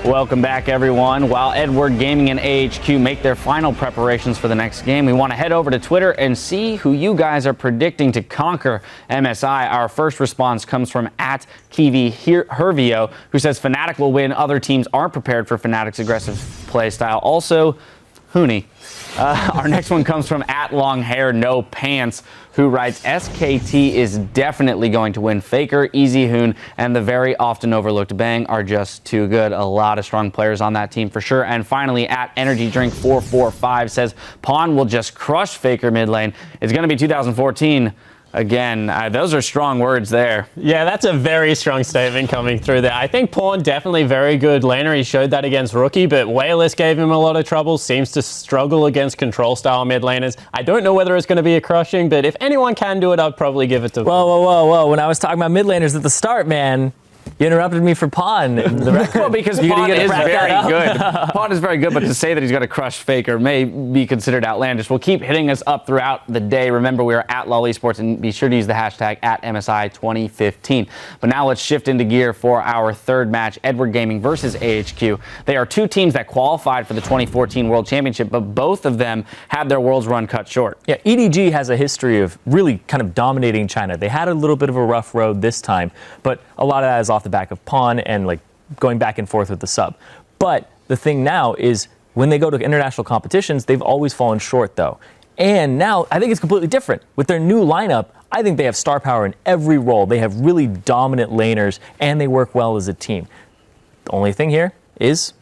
Welcome back, everyone. While Edward Gaming and AHQ make their final preparations for the next game, we want to head over to Twitter and see who you guys are predicting to conquer MSI. Our first response comes from @Kiwi Hervio, who says Fnatic will win. Other teams aren't prepared for Fnatic's aggressive play style. Also, Hooney. Our next one comes from @LongHairNoPants, who writes, SKT is definitely going to win. Faker, Easy Hoon, and the very often overlooked Bang are just too good. A lot of strong players on that team for sure. And finally, @EnergyDrink445 says Pawn will just crush Faker mid lane. It's going to be 2014. Again, those are strong words there. Yeah, that's a very strong statement coming through there. I think Pawn definitely very good laner. He showed that against Rookie, but Wayless gave him a lot of trouble. Seems to struggle against control-style mid laners. I don't know whether it's going to be a crushing, but if anyone can do it, I'd probably give it to Whoa. When I was talking about mid laners at the start, man, you interrupted me for Pawn. Well, because Pawn is very good. Pawn is very good, but to say that he's going to crush Faker may be considered outlandish. We'll keep hitting us up throughout the day. Remember, we are @LolEsports, and be sure to use the hashtag @MSI2015. But now let's shift into gear for our third match, Edward Gaming versus AHQ. They are two teams that qualified for the 2014 World Championship, but both of them had their Worlds run cut short. Yeah, EDG has a history of really kind of dominating China. They had a little bit of a rough road this time, but a lot of that is off the back of Pawn and like going back and forth with the sub. But the thing now is when they go to international competitions, they've always fallen short though. And now I think it's completely different. With their new lineup, I think they have star power in every role. They have really dominant laners and they work well as a team. The only thing here is,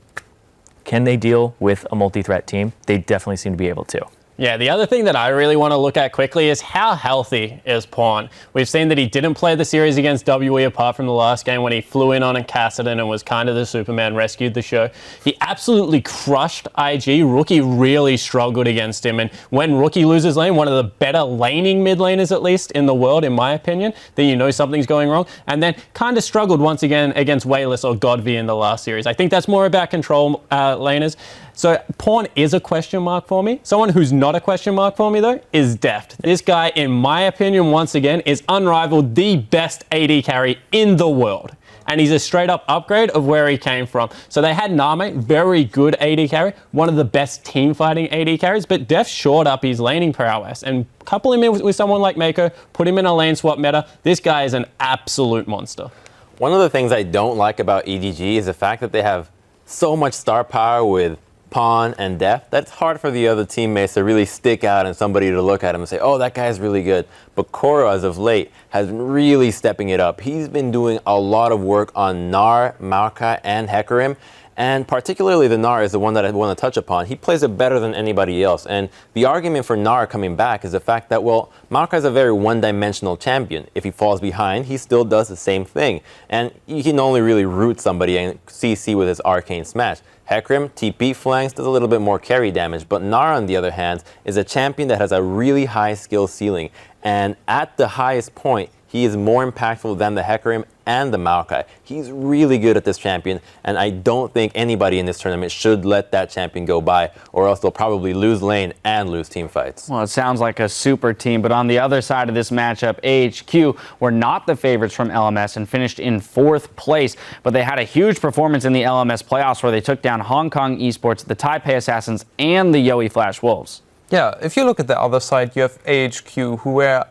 can they deal with a multi-threat team? They definitely seem to be able to. Yeah, the other thing that I really want to look at quickly is how healthy is Pawn. We've seen that he didn't play the series against WE apart from the last game when he flew in on a Cassidy and was kind of the Superman, rescued the show. He absolutely crushed IG. Rookie really struggled against him. And when Rookie loses lane, one of the better laning mid laners, at least in the world, in my opinion, then you know something's going wrong. And then kind of struggled once again against Wayless or Godv in the last series. I think that's more about control laners. So Pawn is a question mark for me. Someone who's not a question mark for me, though, is Deft. This guy, in my opinion, once again, is unrivaled, the best AD carry in the world. And he's a straight-up upgrade of where he came from. So they had Name, very good AD carry, one of the best team-fighting AD carries, but Deft shored up his laning prowess. And couple him in with someone like Mako, put him in a lane swap meta. This guy is an absolute monster. One of the things I don't like about EDG is the fact that they have so much star power with Pawn and Deft, that's hard for the other teammates to really stick out and somebody to look at him and say, oh, that guy's really good. But Koro, as of late, has been really stepping it up. He's been doing a lot of work on Gnar, Maokai, and Hecarim. And particularly the Gnar is the one that I want to touch upon. He plays it better than anybody else. And the argument for Gnar coming back is the fact that, well, Maokai is a very one-dimensional champion. If he falls behind, he still does the same thing. And he can only really root somebody and CC with his arcane smash. Hecarim, TP flanks, does a little bit more carry damage, but Gnar, on the other hand, is a champion that has a really high skill ceiling. And at the highest point, he is more impactful than the Hecarim and the Maokai. He's really good at this champion, and I don't think anybody in this tournament should let that champion go by, or else they'll probably lose lane and lose team fights. Well, it sounds like a super team, but on the other side of this matchup, AHQ were not the favorites from LMS and finished in 4th place, but they had a huge performance in the LMS playoffs where they took down Hong Kong Esports, the Taipei Assassins, and the Yowie Flash Wolves. Yeah, if you look at the other side, you have AHQ, who were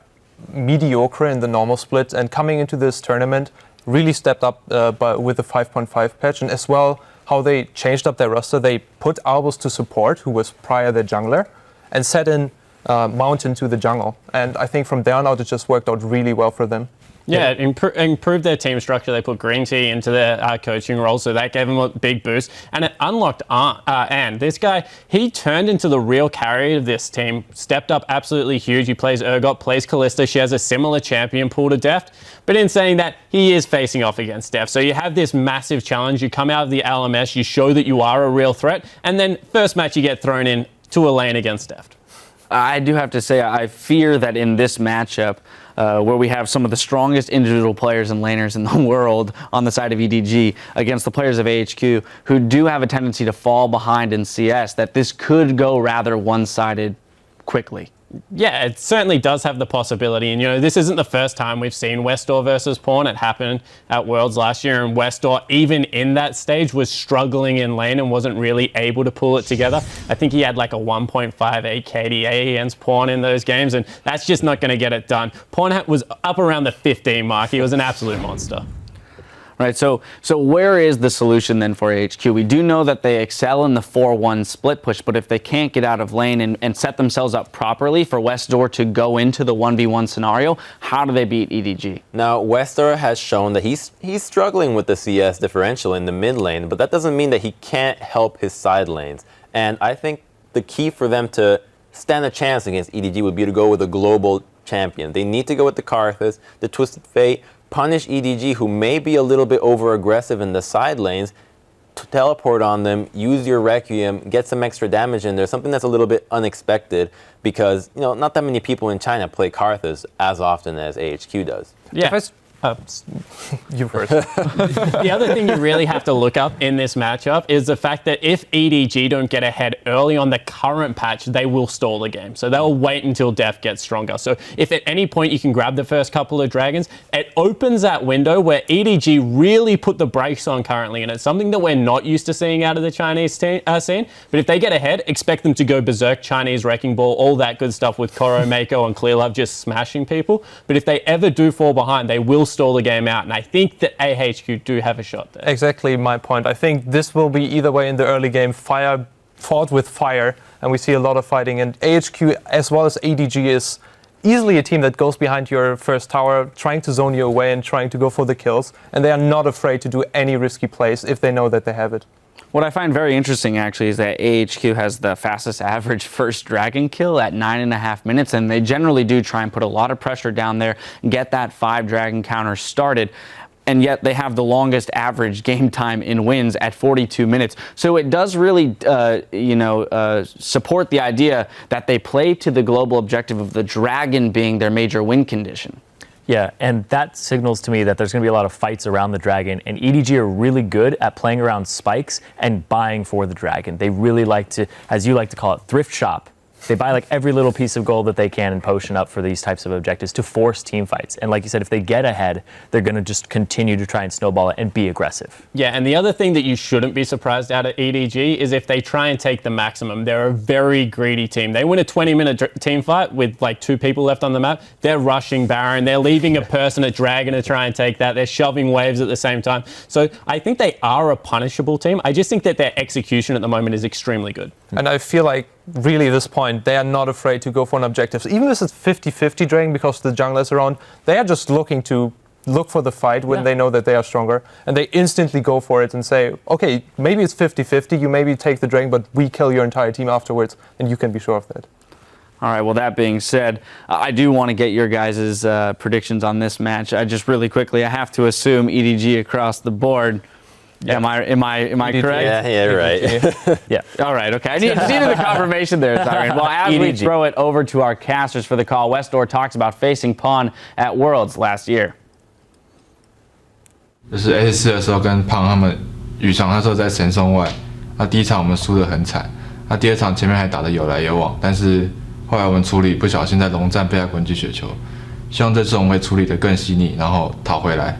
mediocre in the normal split, and coming into this tournament really stepped up with the 5.5 patch, and as well how they changed up their roster. They put Albus to support, who was prior their jungler, and set in Mountain to the jungle. And I think from there on out it just worked out really well for them. Yeah, improved their team structure. They put Green Tea into their coaching role, so that gave them a big boost. And it unlocked Ann. This guy, he turned into the real carry of this team, stepped up absolutely huge. He plays Urgot, plays Kalista. She has a similar champion pool to Deft. But in saying that, he is facing off against Deft. So you have this massive challenge. You come out of the LMS, you show that you are a real threat, and then first match you get thrown in to a lane against Deft. I do have to say, I fear that in this matchup, where we have some of the strongest individual players and laners in the world on the side of EDG against the players of AHQ, who do have a tendency to fall behind in CS, that this could go rather one-sided quickly. Yeah, it certainly does have the possibility. And, this isn't the first time we've seen Westdoor versus Pawn. It happened at Worlds last year, and Westdoor, even in that stage, was struggling in lane and wasn't really able to pull it together. I think he had like a 1.58 KDA against Pawn in those games, and that's just not going to get it done. Pawn was up around the 15 mark. He was an absolute monster. Right, so where is the solution then for AHQ? We do know that they excel in the 4-1 split push, but if they can't get out of lane and set themselves up properly for Westdoor to go into the 1v1 scenario, how do they beat EDG? Now, Westdoor has shown that he's struggling with the CS differential in the mid lane, but that doesn't mean that he can't help his side lanes. And I think the key for them to stand a chance against EDG would be to go with a global champion. They need to go with the Karthus, the Twisted Fate, punish EDG, who may be a little bit over-aggressive in the side lanes, to teleport on them, use your Requiem, get some extra damage in there, something that's a little bit unexpected because, not that many people in China play Karthus as often as AHQ does. Yeah. You first. The other thing you really have to look up in this matchup is the fact that if EDG don't get ahead early on the current patch, they will stall the game. So they'll wait until Def gets stronger. So if at any point you can grab the first couple of dragons, it opens that window where EDG really put the brakes on currently. And it's something that we're not used to seeing out of the Chinese scene. But if they get ahead, expect them to go berserk, Chinese Wrecking Ball, all that good stuff with Koro, Mako, and Clearlove just smashing people. But if they ever do fall behind, they will stall the game out, and I think that AHQ do have a shot there. Exactly my point. I think this will be either way in the early game, fire fought with fire, and we see a lot of fighting, and AHQ as well as EDG is easily a team that goes behind your first tower, trying to zone you away and trying to go for the kills, and they are not afraid to do any risky plays if they know that they have it. What I find very interesting, actually, is that AHQ has the fastest average first dragon kill at 9.5 minutes, and they generally do try and put a lot of pressure down there and get that 5 dragon counter started. And yet they have the longest average game time in wins at 42 minutes. So it does really, support the idea that they play to the global objective of the dragon being their major win condition. Yeah, and that signals to me that there's going to be a lot of fights around the dragon, and EDG are really good at playing around spikes and buying for the dragon. They really like to, as you like to call it, thrift shop. They buy like every little piece of gold that they can and potion up for these types of objectives to force team fights. And like you said, if they get ahead, they're going to just continue to try and snowball it and be aggressive. Yeah, and the other thing that you shouldn't be surprised at EDG is if they try and take the maximum. They're a very greedy team. They win a 20-minute team fight with like 2 people left on the map. They're rushing Baron. They're leaving a person at Dragon to try and take that. They're shoving waves at the same time. So I think they are a punishable team. I just think that their execution at the moment is extremely good. And I feel like really at this point, they are not afraid to go for an objective. Even if it's 50-50 drain because the junglers are around, they are just looking to look for the fight when they know that they are stronger. And they instantly go for it and say, okay, maybe it's 50-50, you maybe take the drain, but we kill your entire team afterwards, and you can be sure of that. All right, well, that being said, I do want to get your guys' predictions on this match. Just really quickly, I have to assume EDG across the board. Yeah. Am I correct? Yeah, right. Yeah. All right, okay. I needed the confirmation there, Tyrion. Well, as we throw it over to our casters for the call, Westdoor talks about facing Pawn at Worlds last year. 就是 S4 的时候跟胖他们羽场那时候在神松外，第一场我们输得很惨，第二场前面还打得有来有往，但是后来我们处理不小心在龙战被他滚击雪球，希望这次我们会处理得更细腻，然后讨回来。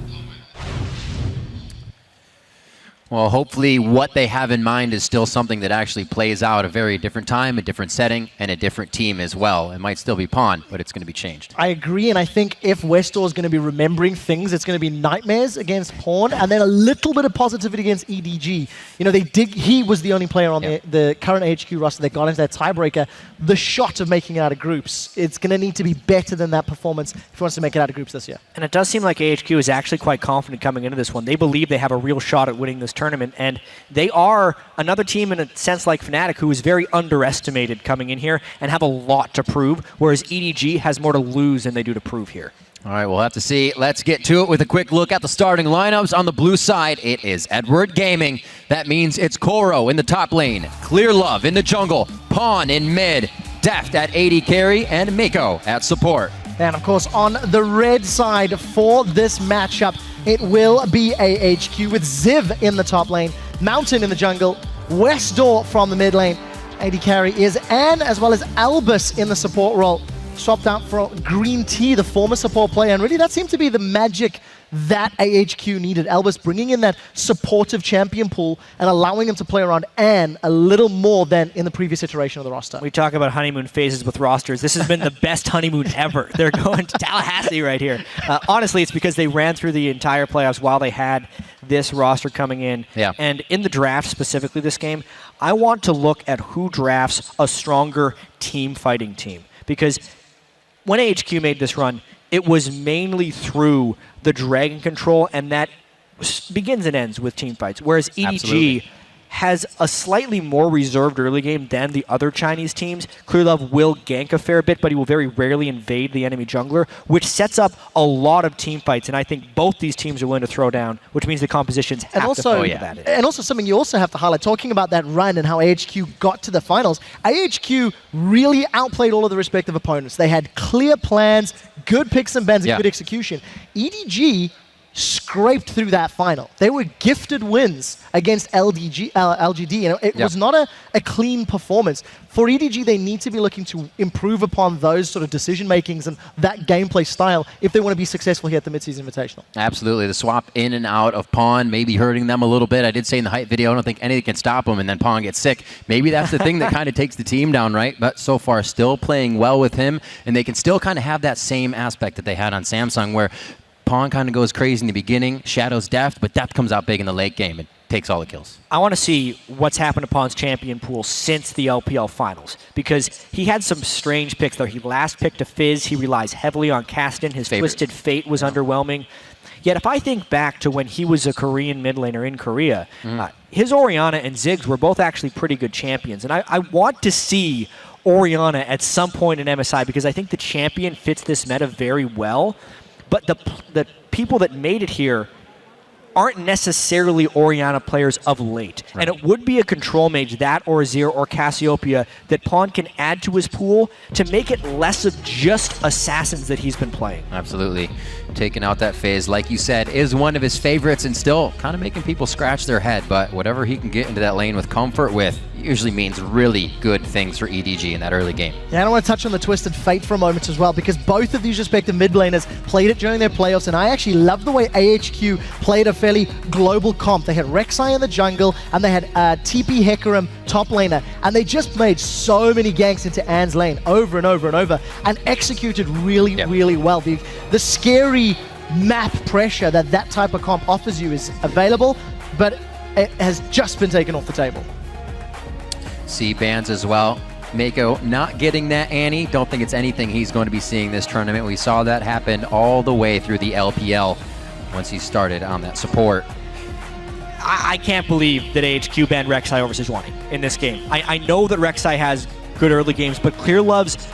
Well, hopefully what they have in mind is still something that actually plays out a very different time, a different setting, and a different team as well. It might still be Pawn, but it's going to be changed. I agree, and I think if Westdoor is going to be remembering things, it's going to be nightmares against Pawn, and then a little bit of positivity against EDG. You know, he was the only player on the current AHQ roster that got into that tiebreaker. The shot of making it out of groups, it's going to need to be better than that performance if he wants to make it out of groups this year. And it does seem like AHQ is actually quite confident coming into this one. They believe they have a real shot at winning this tournament, and they are another team in a sense like Fnatic, who is very underestimated coming in here and have a lot to prove, whereas EDG has more to lose than they do to prove here. All right, we'll have to see. Let's get to it with a quick look at the starting lineups. On the blue side, it is Edward Gaming. That means it's Koro in the top lane, Clearlove in the jungle, Pawn in mid, Deft at AD carry, and Mako at support. And of course, on the red side for this matchup, it will be AHQ with Ziv in the top lane, Mountain in the jungle, Westdoor from the mid lane, AD carry is Ann, as well as Albus in the support role. Swapped out for Green Tea, the former support player, and really that seemed to be the magic that AHQ needed. Albus bringing in that supportive champion pool and allowing him to play around Ann a little more than in the previous iteration of the roster. We talk about honeymoon phases with rosters. This has been the best honeymoon ever. They're going to Tallahassee right here. Honestly, it's because they ran through the entire playoffs while they had this roster coming in. Yeah. And in the draft, specifically this game, I want to look at who drafts a stronger team fighting team. Because when AHQ made this run, it was mainly through the Dragon Control, and that begins and ends with team fights. Whereas EDG Absolutely. has a slightly more reserved early game than the other Chinese teams. Clearlove will gank a fair bit, but he will very rarely invade the enemy jungler, which sets up a lot of team fights. And I think both these teams are willing to throw down, which means the compositions have to follow that in. And also something you also have to highlight, talking about that run and how AHQ got to the finals, AHQ really outplayed all of the respective opponents. They had clear plans, good picks and bans, and good execution. EDG scraped through that final. They were gifted wins against LGD. You know, it was not a clean performance. For EDG, they need to be looking to improve upon those sort of decision makings and that gameplay style if they want to be successful here at the Mid-Season Invitational. Absolutely. The swap in and out of Pawn maybe hurting them a little bit. I did say in the hype video, I don't think anything can stop him, and then Pawn gets sick. Maybe that's the thing that kind of takes the team down, right? But so far, still playing well with him, and they can still kind of have that same aspect that they had on Samsung, where Pawn kind of goes crazy in the beginning, Shadow's deft, but deft comes out big in the late game and takes all the kills. I want to see what's happened to Pawn's champion pool since the LPL finals, because he had some strange picks there. He last picked a Fizz, he relies heavily on Caston, his Twisted Fate was underwhelming. Yet if I think back to when he was a Korean mid laner in Korea, his Orianna and Ziggs were both actually pretty good champions, and I want to see Orianna at some point in MSI, because I think the champion fits this meta very well. But the people that made it here aren't necessarily Orianna players of late. Right. And it would be a control mage, that or Azir or Cassiopeia, that Pawn can add to his pool to make it less of just assassins that he's been playing. Absolutely. Taking out that phase, like you said, is one of his favorites and still kind of making people scratch their head. But whatever he can get into that lane with comfort with usually means really good things for EDG in that early game. Yeah, and I want to touch on the Twisted Fate for a moment as well, because both of these respective mid laners played it during their playoffs, and I actually love the way AHQ played a fairly global comp. They had Rek'Sai in the jungle, and they had TP Hecarim top laner, and they just made so many ganks into Ann's lane over and over and over, and executed really, really well. The scary map pressure that type of comp offers you is available, but it has just been taken off the table. C bans as well. Mako not getting that Annie. Don't think it's anything he's going to be seeing this tournament. We saw that happen all the way through the LPL once he started on that support. I can't believe that AHQ banned Rek'Sai over Sejuani in this game. I know that Rek'Sai has good early games, but Clearlove's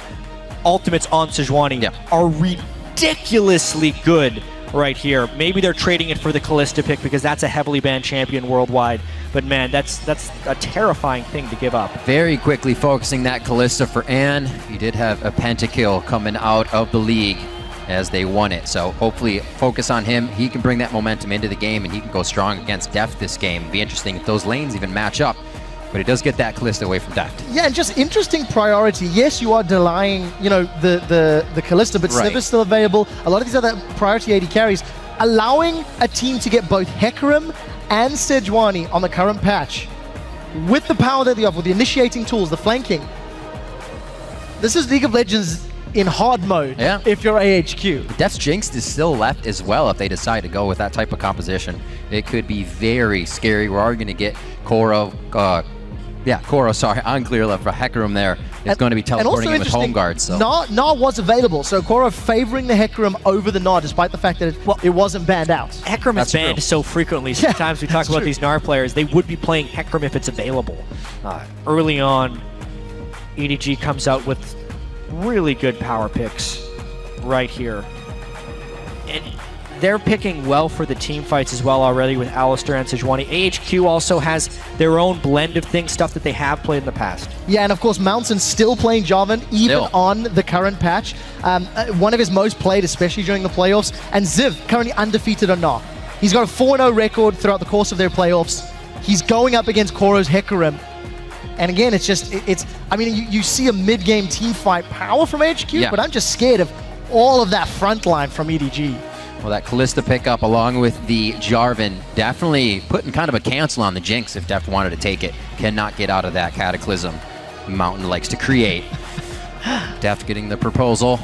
ultimates on Sejuani are ridiculously good right here. Maybe they're trading it for the Kalista pick because that's a heavily banned champion worldwide. But man, that's a terrifying thing to give up. Very quickly focusing that Kalista for Ann. He did have a pentakill coming out of the league as they won it. So hopefully focus on him. He can bring that momentum into the game and he can go strong against Deft this game. It'd be interesting if those lanes even match up. But he does get that Kalista away from Deft. Yeah, and just interesting priority. Yes, you are delaying, you know, the Kalista, but Sniver's still available. A lot of these other priority AD carries, allowing a team to get both Hecarim and Sejuani on the current patch with the power that they offer, with the initiating tools, the flanking. This is League of Legends in hard mode if you're AHQ. Deft's Jinx is still left as well if they decide to go with that type of composition. It could be very scary. We're already going to get Koro, sorry, on Clearlove for Hecarim there. It's going to be teleporting in with home guards. So. Gnar was available, so Koro favoring the Hecarim over the Gnar, despite the fact that it wasn't banned out. Hecarim is banned so frequently. Sometimes we talk about these Gnar players, they would be playing Hecarim if it's available. Early on, EDG comes out with really good power picks right here. And they're picking well for the team fights as well already with Alistar and Sejuani. AHQ also has their own blend of things, stuff that they have played in the past. Yeah, and of course, Mountain still playing Jarvan, even on the current patch. One of his most played, especially during the playoffs. And Ziv, currently undefeated on Gnar. He's got a 4-0 record throughout the course of their playoffs. He's going up against Koro's Hecarim. And again, it's just, I mean, you see a mid-game team fight power from AHQ, but I'm just scared of all of that front line from EDG. Well, that Callista pickup along with the Jarvan definitely putting kind of a cancel on the Jinx if Deft wanted to take it. Cannot get out of that Cataclysm Mountain likes to create. Deft getting the proposal,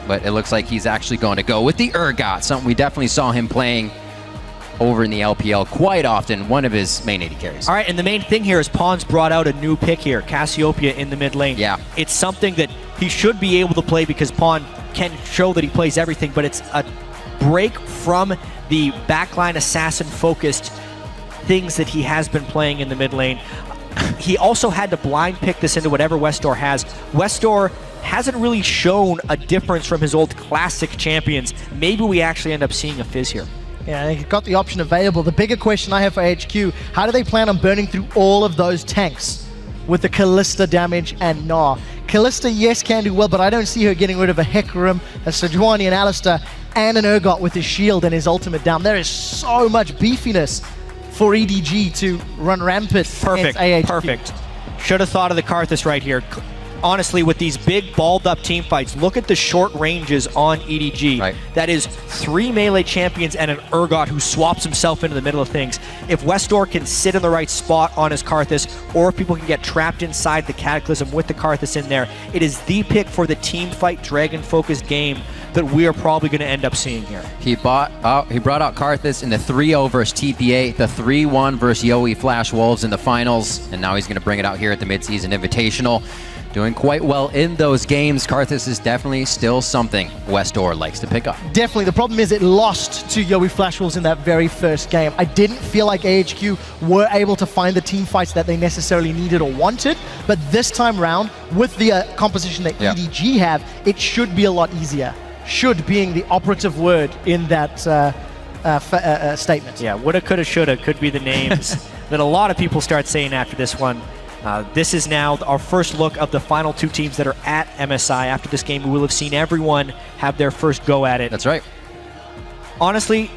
but it looks like he's actually going to go with the Urgot, something we definitely saw him playing over in the LPL quite often, one of his main AD carries. All right, and the main thing here is Pawn's brought out a new pick here, Cassiopeia in the mid lane. Yeah. It's something that he should be able to play because Pawn can show that he plays everything, but it's a break from the backline assassin-focused things that he has been playing in the mid lane. He also had to blind pick this into whatever Westdoor has. Westdoor hasn't really shown a difference from his old classic champions. Maybe we actually end up seeing a Fizz here. Yeah, he got the option available. The bigger question I have for HQ, how do they plan on burning through all of those tanks with the Callista damage and Gnar? Callista, yes, can do well, but I don't see her getting rid of a Hecarim, a Sejuani, and Alistar, and an Urgot with his shield and his ultimate down. There is so much beefiness for EDG to run rampant against AHQ. Perfect. Should have thought of the Karthus right here. Honestly, with these big balled-up team fights, look at the short ranges on EDG. Right. That is 3 melee champions and an Urgot who swaps himself into the middle of things. If Westdoor can sit in the right spot on his Karthus, or if people can get trapped inside the Cataclysm with the Karthus in there, it is the pick for the team fight dragon-focused game that we are probably going to end up seeing here. He brought out Karthus in the 3-0 versus TPA, the 3-1 versus Yowie Flash Wolves in the finals, and now he's going to bring it out here at the Mid-Season Invitational. Doing quite well in those games. Karthus is definitely still something Westdoor likes to pick up. Definitely. The problem is it lost to Yowie Flash Wolves in that very first game. I didn't feel like AHQ were able to find the team fights that they necessarily needed or wanted, but this time round, with the composition that EDG have, it should be a lot easier. Should being the operative word in that statement. Yeah, woulda, coulda, shoulda could be the names that a lot of people start saying after this one. This is now our first look of the final 2 teams that are at MSI. After this game, we will have seen everyone have their first go at it. That's right. Honestly,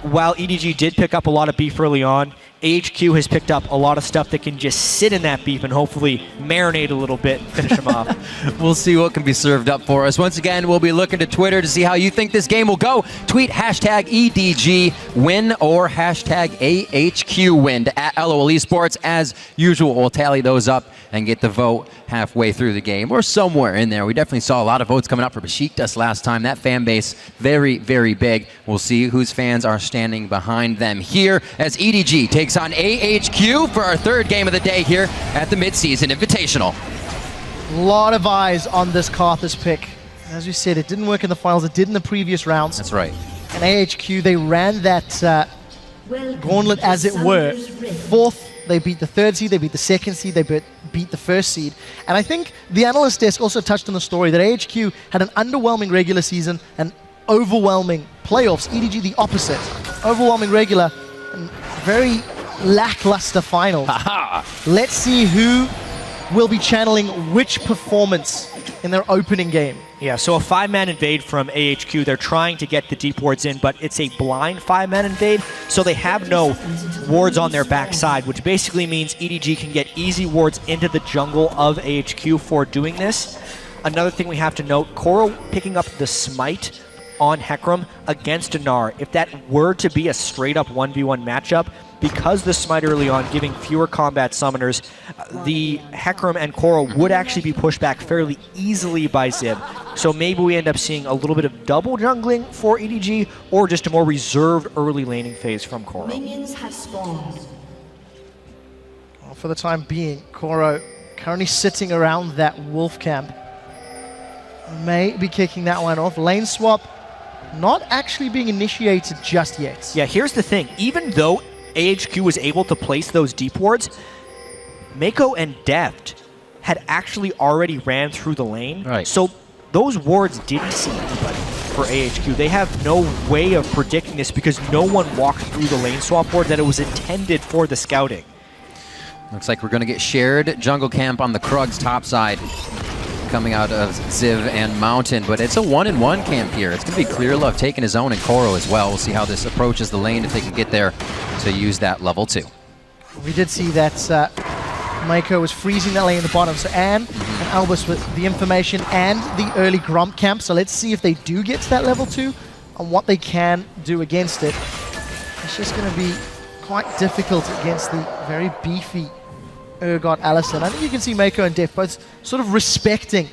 while EDG did pick up a lot of beef early on, AHQ has picked up a lot of stuff that can just sit in that beef and hopefully marinate a little bit and finish them off. We'll see what can be served up for us. Once again, we'll be looking to Twitter to see how you think this game will go. Tweet hashtag EDG win or hashtag AHQ win to @LOL Esports. As usual, we'll tally those up and get the vote halfway through the game or somewhere in there. We definitely saw a lot of votes coming up for Besiktas last time. That fan base, very, very big. We'll see whose fans are standing behind them here as EDG takes on AHQ for our 3rd game of the day here at the Mid-Season Invitational. A lot of eyes on this Karthus pick. As you said, it didn't work in the finals, it did in the previous rounds. That's right. And AHQ, they ran that gauntlet as it were. 4th, they beat the 3rd seed, they beat the 2nd seed, they beat the 1st seed. And I think the analyst desk also touched on the story that AHQ had an underwhelming regular season and overwhelming playoffs. EDG the opposite. Overwhelming regular and very lackluster finals. Let's see who will be channeling which performance in their opening game. Yeah, so a 5-man invade from AHQ. They're trying to get the deep wards in, but it's a blind 5-man invade, so they have no wards on their backside, which basically means EDG can get easy wards into the jungle of AHQ for doing this. Another thing we have to note, Koro picking up the smite on Hecarim against Gnar. If that were to be a straight-up 1v1 matchup, because the smite early on giving fewer combat summoners, the Hecarim and Koro would actually be pushed back fairly easily by Zib. So maybe we end up seeing a little bit of double jungling for EDG, or just a more reserved early laning phase from Koro. Minions have spawned. Well, for the time being, Koro currently sitting around that wolf camp. May be kicking that one off. Lane swap not actually being initiated just yet. Yeah, here's the thing. Even though AHQ was able to place those deep wards, Mako and Deft had actually already ran through the lane. Right. So those wards didn't see anybody for AHQ. They have no way of predicting this because no one walked through the lane swap board that it was intended for the scouting. Looks like we're going to get shared jungle camp on the Krug's top side coming out of Ziv and Mountain, but it's a 1-in-1 camp here. It's going to be Clear Love taking his own and Koro as well. We'll see how this approaches the lane if they can get there to use that level 2. We did see that Mako was freezing that lane in the bottom. So Anne and Albus with the information and the early Grump camp. So let's see if they do get to that level 2 and what they can do against it. It's just going to be quite difficult against the very beefy Urgot Allison. I think you can see Mako and Def both sort of respecting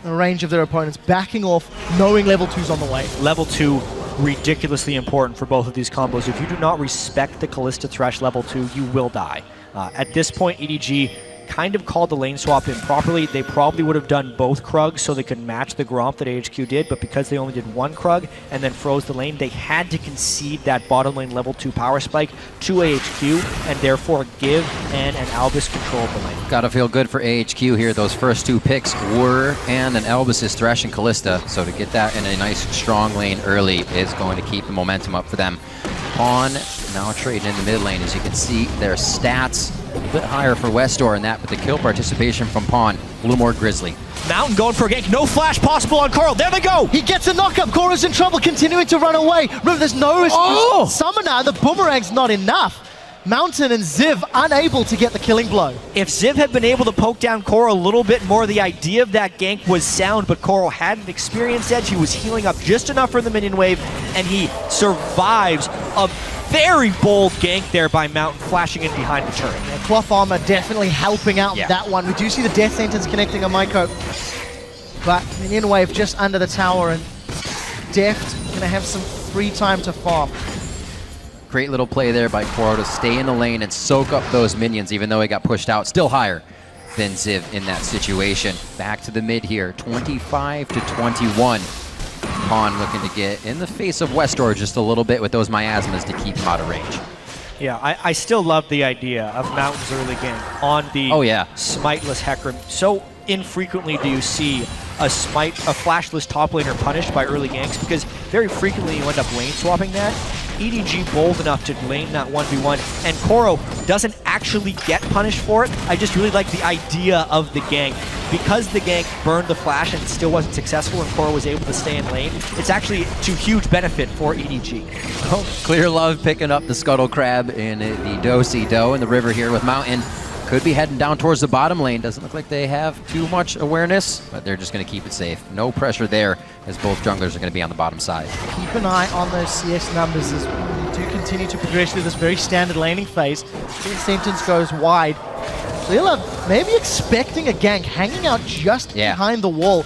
the range of their opponents, backing off, knowing level 2's on the way. Level 2, ridiculously important for both of these combos. If you do not respect the Kalista Thresh level 2, you will die. At this point, EDG kind of called the lane swap improperly. They probably would have done both Krugs so they could match the Gromp that AHQ did, but because they only did one Krug and then froze the lane, they had to concede that bottom lane level 2 power spike to AHQ and therefore give Anne and Albus control of the lane. Gotta feel good for AHQ here. Those first 2 picks were Anne and Albus's Thresh and Kalista, so to get that in a nice strong lane early is going to keep the momentum up for them. Pawn now trading in the mid lane. As you can see, their stats a bit higher for Westor in that, but the kill participation from Pawn a little more grisly. Mountain going for a gank. No flash possible on Coral. There they go. He gets a knockup. Cora's in trouble, continuing to run away. Remember, there's no summoner. The boomerang's not enough. Mountain and Ziv unable to get the killing blow. If Ziv had been able to poke down Coral a little bit more, the idea of that gank was sound, but Coral had an experience edge. He was healing up just enough for the minion wave, and he survives a very bold gank there by Mountain, flashing in behind the turret. Yeah, cloth armor definitely helping out that one. We do see the death sentence connecting on Miko, but minion wave just under the tower, and Deft gonna have some free time to farm. Great little play there by Koro to stay in the lane and soak up those minions, even though he got pushed out. Still higher than Ziv in that situation. Back to the mid here, 25 to 21. Pawn looking to get in the face of Westor just a little bit with those miasmas to keep him out of range. Yeah, I still love the idea of Mountain's early game on the smiteless Hecarim. So infrequently do you see a flashless top laner punished by early ganks, because very frequently you end up lane swapping that. EDG bold enough to lane that 1v1, and Koro doesn't actually get punished for it. I just really like the idea of the gank. Because the gank burned the flash and still wasn't successful and Koro was able to stay in lane, it's actually to huge benefit for EDG. Oh, Clear Love picking up the Scuttle Crab in the Do-Si-Do in the river here with Mountain. Could be heading down towards the bottom lane. Doesn't look like they have too much awareness, but they're just going to keep it safe. No pressure there, as both junglers are going to be on the bottom side. Keep an eye on those CS numbers as we do continue to progress through this very standard laning phase. The sentence goes wide. Clear Love maybe expecting a gank, hanging out just behind the wall.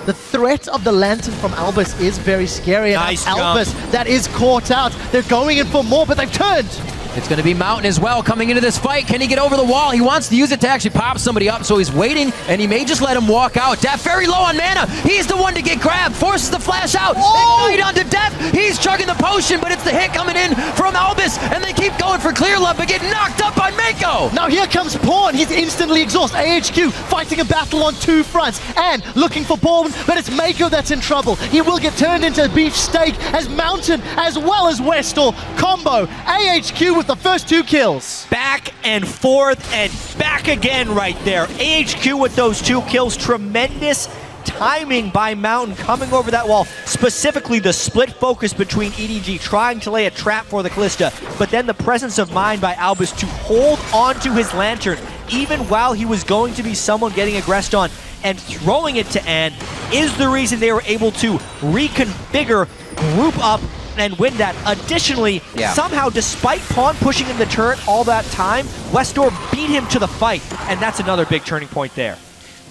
The threat of the lantern from Albus is very scary. Nice and Albus, that is caught out. They're going in for more, but they've turned. It's going to be Mountain as well coming into this fight. Can he get over the wall? He wants to use it to actually pop somebody up, so he's waiting, and he may just let him walk out. Def very low on mana. He's the one to get grabbed. Forces the flash out. Ignite onto Def. He's chugging the potion, but it's the hit coming in from Albus, and they keep going for Clear Love, but get knocked up by Mako. Now here comes Pawn. He's instantly exhausted. AHQ fighting a battle on 2 fronts, and looking for Pawn, but it's Mako that's in trouble. He will get turned into beefsteak as Mountain, as well as Westor combo. AHQ with the first 2 kills. Back and forth and back again right there. AHQ with those 2 kills. Tremendous timing by Mountain coming over that wall. Specifically the split focus between EDG trying to lay a trap for the Kalista, but then the presence of mind by Albus to hold onto his lantern even while he was going to be someone getting aggressed on, and throwing it to Anne is the reason they were able to reconfigure, group up, and win that. Additionally, somehow, despite Pawn pushing in the turret all that time, Westor beat him to the fight, and that's another big turning point there.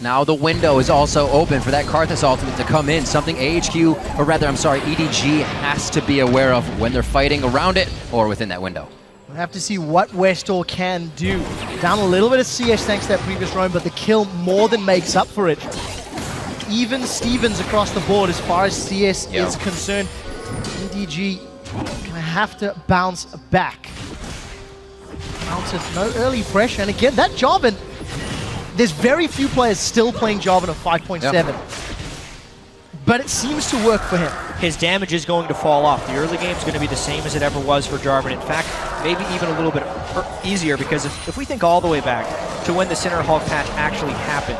Now the window is also open for that Karthus ultimate to come in, something AHQ, or rather, I'm sorry, EDG has to be aware of when they're fighting around it or within that window. We'll have to see what Westor can do. Down a little bit of CS thanks to that previous roam, but the kill more than makes up for it. Even Stevens across the board as far as CS is concerned. EDG gonna have to bounce back. Mountain, no early pressure, and again, that Jarvan, there's very few players still playing Jarvan at 5.7. But it seems to work for him. His damage is going to fall off. The early game is going to be the same as it ever was for Jarvan. In fact, maybe even a little bit easier, because if we think all the way back to when the Center Hulk patch actually happened,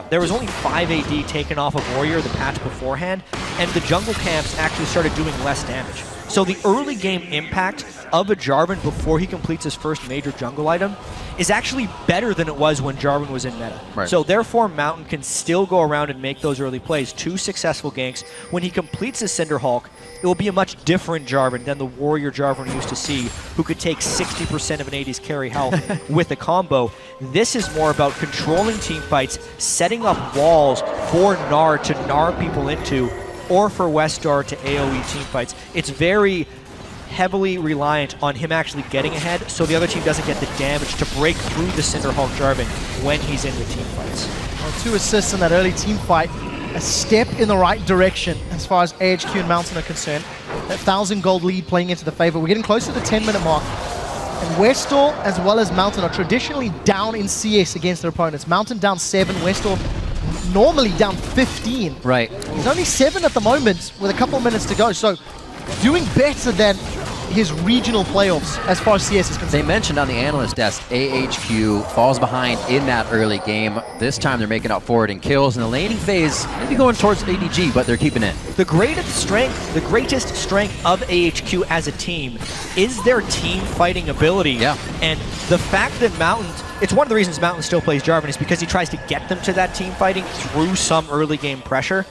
there was only 5 AD taken off of Warrior the patch beforehand, and the jungle camps actually started doing less damage. So the early game impact of a Jarvan before he completes his first major jungle item is actually better than it was when Jarvan was in meta. Right. So therefore, Mountain can still go around and make those early plays. 2 successful ganks. When he completes his Cinderhulk, it will be a much different Jarvan than the Warrior Jarvan we used to see, who could take 60% of an 80's carry health with a combo. This is more about controlling team fights, setting up walls for Gnar to Gnar people into, or for Westar to AoE team fights. It's very heavily reliant on him actually getting ahead, so the other team doesn't get the damage to break through the Cinderhulk Jarvan when he's in the team fights. Well, 2 assists in that early team fight. A step in the right direction as far as AHQ and Mountain are concerned. That 1,000 gold lead playing into the favor. We're getting close to the 10-minute mark. And Westar as well as Mountain are traditionally down in CS against their opponents. Mountain down 7, Westar normally down 15. Right. He's only 7 at the moment with a couple of minutes to go. So doing better than his regional playoffs as far as CS is concerned. They mentioned on the analyst desk, AHQ falls behind in that early game. This time they're making up for it in kills. In the laning phase, maybe going towards ADG, but they're keeping it. The greatest strength of AHQ as a team is their team fighting ability. Yeah. And the fact that Mountain, it's one of the reasons Mountain still plays Jarvan is because he tries to get them to that team fighting through some early game pressure.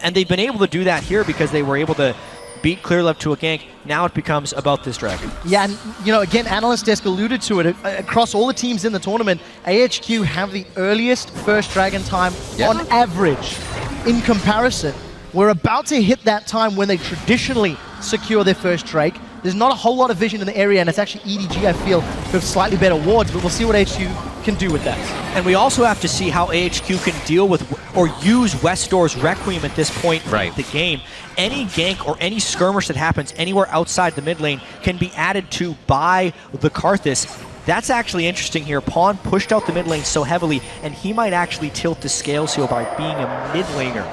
And they've been able to do that here because they were able to beat Clearlove to a gank. Now it becomes about this dragon. Yeah, and again, Analyst Desk alluded to it. Across all the teams in the tournament, AHQ have the earliest first dragon time on average. In comparison, we're about to hit that time when they traditionally secure their first Drake. There's not a whole lot of vision in the area, and it's actually EDG, I feel, who have slightly better wards, but we'll see what AHQ can do with that. And we also have to see how AHQ can deal with or use Westar's Requiem at this point in the game. Any gank or any skirmish that happens anywhere outside the mid lane can be added to by the Karthus. That's actually interesting here. Pawn pushed out the mid lane so heavily, and he might actually tilt the scales here by being a mid laner.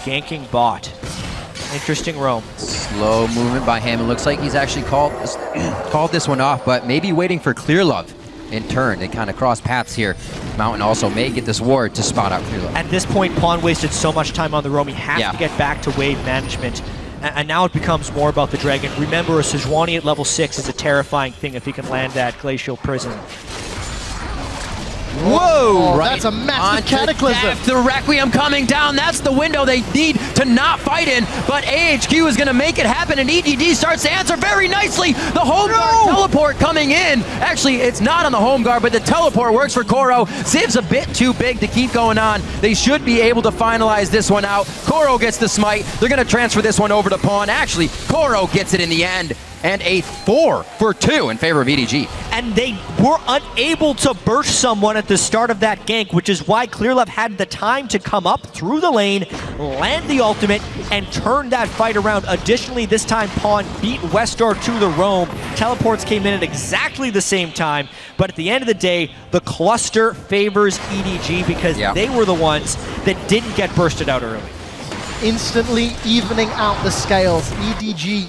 Ganking bot. Interesting roam. Slow movement by him. It looks like he's actually called this one off, but maybe waiting for Clearlove in turn. They kind of cross paths here. Mountain also may get this ward to spot out Clearlove. At this point, Pawn wasted so much time on the roam. He has to get back to wave management. And now it becomes more about the dragon. Remember, a Sejuani at level 6 is a terrifying thing if he can land that Glacial Prison. Whoa! That's a massive cataclysm. The Requiem coming down. That's the window they need to not fight in. But AHQ is going to make it happen, and EDG starts to answer very nicely. The home guard teleport coming in. Actually, it's not on the home guard, but the teleport works for Koro. Ziv's a bit too big to keep going on. They should be able to finalize this one out. Koro gets the smite. They're going to transfer this one over to Pawn. Actually, Koro gets it in the end. And a 4 for 2 in favor of EDG. And they were unable to burst someone at the start of that gank, which is why Clearlove had the time to come up through the lane, land the ultimate, and turn that fight around. Additionally, this time Pawn beat Westar to the roam. Teleports came in at exactly the same time, but at the end of the day, the cluster favors EDG because they were the ones that didn't get bursted out early. Instantly evening out the scales. EDG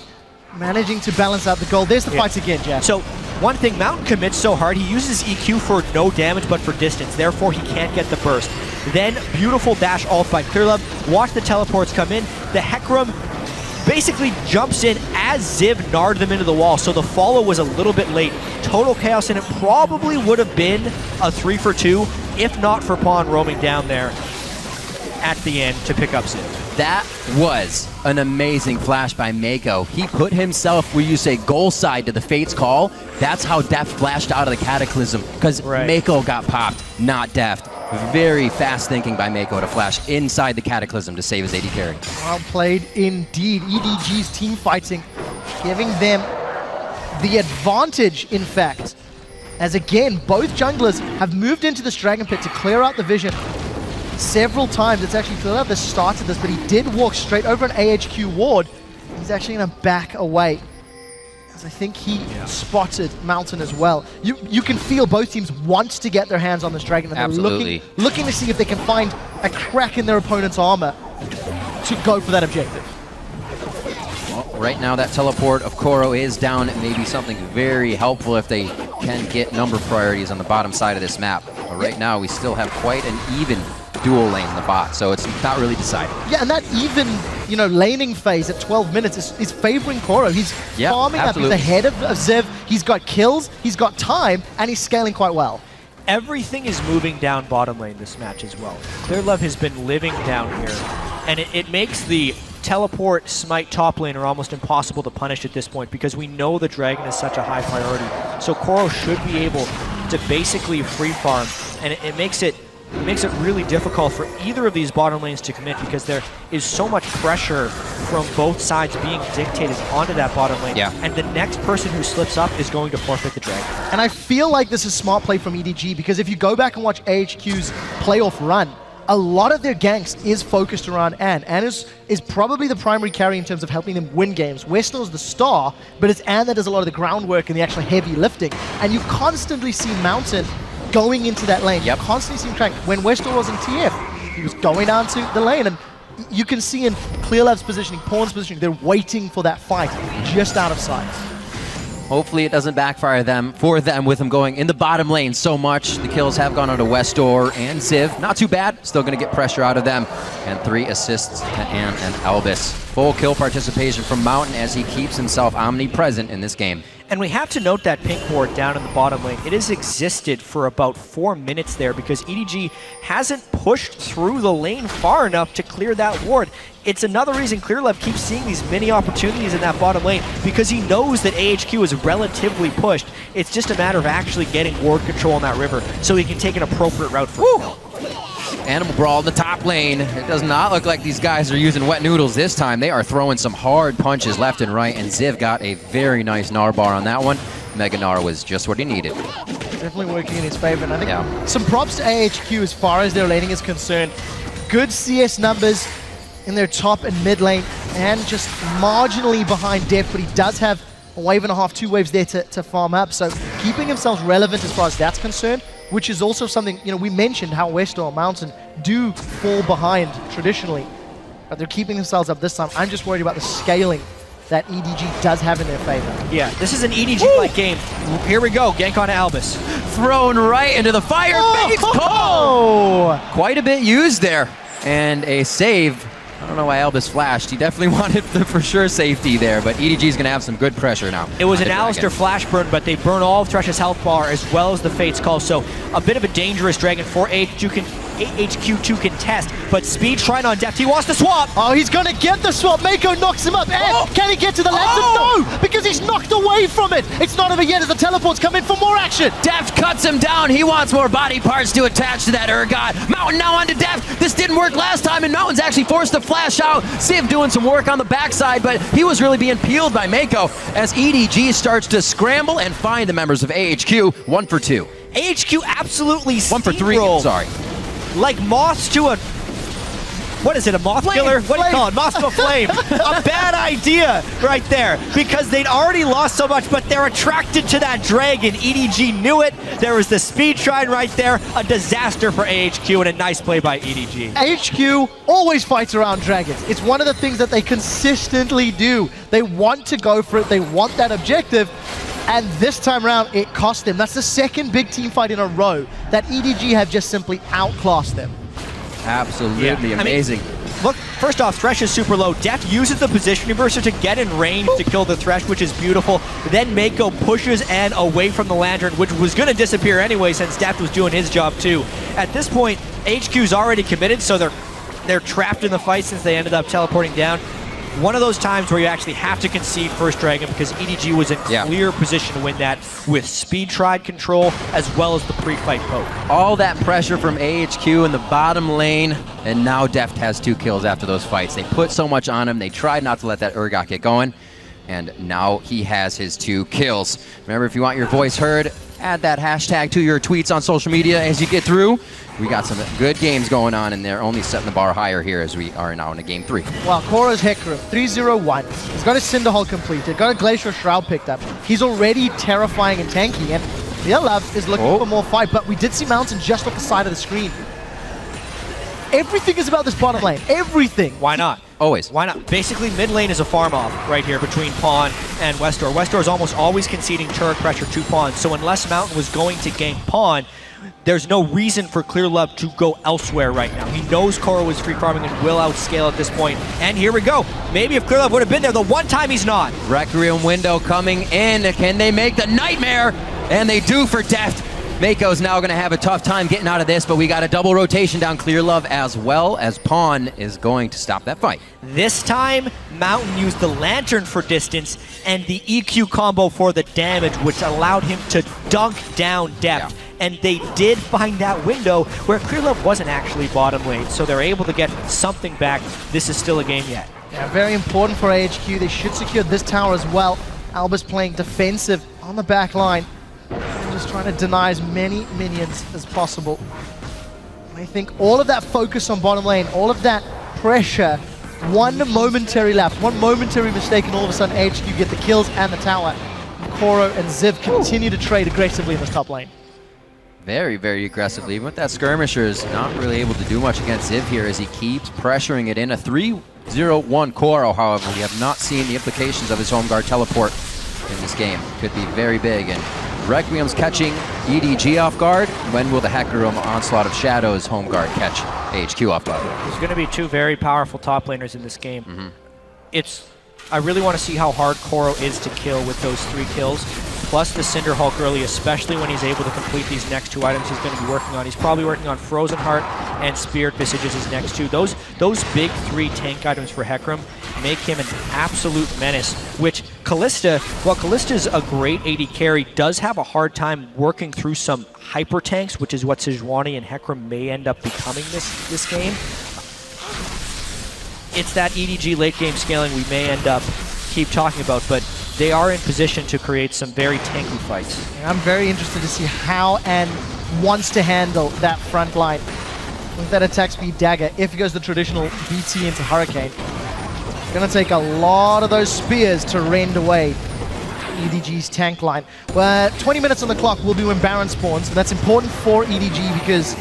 managing to balance out the goal. There's the fights again, Jeff. So one thing, Mountain commits so hard, he uses EQ for no damage but for distance, therefore he can't get the burst. Then beautiful dash ult by Clearlove. Watch the teleports come in. The Hecarim basically jumps in as Ziv gnarred them into the wall, so the follow was a little bit late. Total chaos, and it probably would have been a 3 for 2 if not for Pawn roaming down there at the end to pick up Ziv. That was an amazing flash by Mako. He put himself, where you say goal side to the Fate's call. That's how Deft flashed out of the Cataclysm, because Mako got popped, not Deft. Very fast thinking by Mako to flash inside the Cataclysm to save his AD carry. Well played indeed. EDG's team fighting, giving them the advantage, in fact, as again, both junglers have moved into this Dragon Pit to clear out the vision. Several times. It's actually Clearlove that started this, but he did walk straight over an AHQ ward. He's actually going to back away, as I think he spotted Mountain as well. You can feel both teams want to get their hands on this dragon, and they're looking to see if they can find a crack in their opponent's armor to go for that objective. Well, right now that teleport of Koro is down. It may be something very helpful if they can get number priorities on the bottom side of this map. But right now we still have quite an even dual lane in the bot, so it's not really decided. Yeah, and that even laning phase at 12 minutes is favoring Koro. He's farming up. He's ahead of Ziv. He's got kills, he's got time, and he's scaling quite well. Everything is moving down bottom lane this match as well. ClearLove has been living down here, and it makes the teleport smite top lane are almost impossible to punish at this point because we know the dragon is such a high priority. So Koro should be able to basically free farm, and it makes it really difficult for either of these bottom lanes to commit because there is so much pressure from both sides being dictated onto that bottom lane. And the next person who slips up is going to forfeit the dragon. And I feel like this is smart play from EDG because if you go back and watch AHQ's playoff run, a lot of their ganks is focused around Ann. Ann is probably the primary carry in terms of helping them win games. Westel is the star, but it's Ann that does a lot of the groundwork and the actual heavy lifting. And you constantly see Mountain going into that lane. You constantly see him trying. When Westel was in TF, he was going down to the lane, and you can see in ClearLove's positioning, Pawn's positioning, they're waiting for that fight just out of sight. Hopefully it doesn't backfire for them with them going in the bottom lane so much. The kills have gone onto Westor and Ziv. Not too bad. Still going to get pressure out of them. And 3 assists to Ann and Albus. Full kill participation from Mountain as he keeps himself omnipresent in this game. And we have to note that pink ward down in the bottom lane. It has existed for about 4 minutes there because EDG hasn't pushed through the lane far enough to clear that ward. It's another reason ClearLove keeps seeing these mini opportunities in that bottom lane because he knows that AHQ is relatively pushed. It's just a matter of actually getting ward control on that river so he can take an appropriate route for kill. Animal Brawl in the top lane. It does not look like these guys are using wet noodles this time. They are throwing some hard punches left and right, and Ziv got a very nice Gnar bar on that one. Mega Gnar was just what he needed. Definitely working in his favor, and I think some props to AHQ as far as their laning is concerned. Good CS numbers in their top and mid lane, and just marginally behind Def, but he does have a wave and a half, 2 waves there to farm up, so keeping himself relevant as far as that's concerned, which is also something, we mentioned how Westor and Mountain do fall behind traditionally, but they're keeping themselves up this time. I'm just worried about the scaling that EDG does have in their favor. Yeah, this is an EDG-like game. Here we go, gank on Albus. Thrown right into the fire. Quite a bit used there, and a save. I don't know why Albus flashed. He definitely wanted the for sure safety there, but EDG is going to have some good pressure now. It was an Alistair flash burn, but they burn all of Thresh's health bar as well as the Fate's Call, so a bit of a dangerous dragon for AHQ to contest, but Speed trying on Deft. He wants to swap. Oh, he's going to get the swap. Mako knocks him up. And can he get to the left? No, because he's knocked away from it. It's not over yet as the teleports come in for more action. Deft cuts him down. He wants more body parts to attach to that Urgot. Mountain now onto Deft. This didn't work last time, and Mountain's actually forced to flash out. Ziv doing some work on the backside, but he was really being peeled by Mako as EDG starts to scramble and find the members of AHQ. 1 for 2. AHQ absolutely 1 for 3, sorry. Like moths to a... What is it, a moth killer? What do you call it? Moth to a flame. A bad idea right there because they'd already lost so much, but they're attracted to that dragon. EDG knew it. There was the speed shrine right there. A disaster for AHQ and a nice play by EDG. AHQ always fights around dragons. It's one of the things that they consistently do. They want to go for it. They want that objective. And this time around, it cost them. That's the second big team fight in a row that EDG have just simply outclassed them. Absolutely amazing. I mean, look, first off, Thresh is super low. Deft uses the position reverser to get in range to kill the Thresh, which is beautiful. Then Mako pushes Ann away from the Lantern, which was going to disappear anyway since Deft was doing his job too. At this point, HQ's already committed, so they're trapped in the fight since they ended up teleporting down. One of those times where you actually have to concede first dragon because EDG was in clear position to win that with speed tride control as well as the pre-fight poke. All that pressure from AHQ in the bottom lane, and now Deft has 2 kills after those fights. They put so much on him. They tried not to let that Urgot get going, and now he has his 2 kills. Remember, if you want your voice heard, add that hashtag to your tweets on social media as you get through. We got some good games going on, and they're only setting the bar higher here as we are now into game 3. Well, Koro's Hecarim, 3-0-1. He's got his Cinderhall completed, got a Glacial Shroud picked up. He's already terrifying and tanky, and ClearLove is looking for more fight, but we did see Mountain just off the side of the screen. Everything is about this bottom lane. Everything. Why not? Always. Why not? Basically, mid lane is a farm off right here between Pawn and Westor. Westor is almost always conceding turret pressure to Pawn, so unless Mountain was going to gank Pawn, there's no reason for Clear Love to go elsewhere right now. He knows Koro is free farming and will outscale at this point. And here we go. Maybe if Clear Love would have been there the one time he's not. Requiem window coming in. Can they make the nightmare? And they do for Deft. Mako's now going to have a tough time getting out of this, but we got a double rotation down Clear Love as well, as Pawn is going to stop that fight. This time, Mountain used the Lantern for distance and the EQ combo for the damage, which allowed him to dunk down Deft. Yeah. And they did find that window where Clear Love wasn't actually bottom lane, so they're able to get something back. This is still a game yet. Yeah, very important for AHQ. They should secure this tower as well. Alba's playing defensive on the back line. And just trying to deny as many minions as possible. And I think all of that focus on bottom lane, all of that pressure, one momentary lapse, one momentary mistake, and all of a sudden AHQ get the kills and the tower. And Koro and Ziv continue to trade aggressively in this top lane. Very, very aggressively. Even with that skirmishers, not really able to do much against Ziv here as he keeps pressuring it in. A 3-0-1 Koro, however, we have not seen the implications of his home guard teleport in this game. Could be very big, and Requiem's catching EDG off guard. When will the Hecarim Onslaught of Shadows home guard catch AHQ off guard? There's going to be two very powerful top laners in this game. I really want to see how hard Koro is to kill with those 3 kills, plus the Cinder Hulk early, especially when he's able to complete these next 2 items he's going to be working on. He's probably working on Frozen Heart and Spirit Visage as his next 2. Those big 3 tank items for Hecarim make him an absolute menace, which Kalista, while Kalista's a great AD carry, does have a hard time working through some hyper tanks, which is what Sejuani and Hecarim may end up becoming this game. It's that EDG late game scaling we may end up keep talking about, but they are in position to create some very tanky fights. I'm very interested to see how N wants to handle that front line with that attack speed dagger. If he goes the traditional BT into Hurricane, it's going to take a lot of those spears to rend away EDG's tank line. Well, 20 minutes on the clock will be when Baron spawns, and that's important for EDG because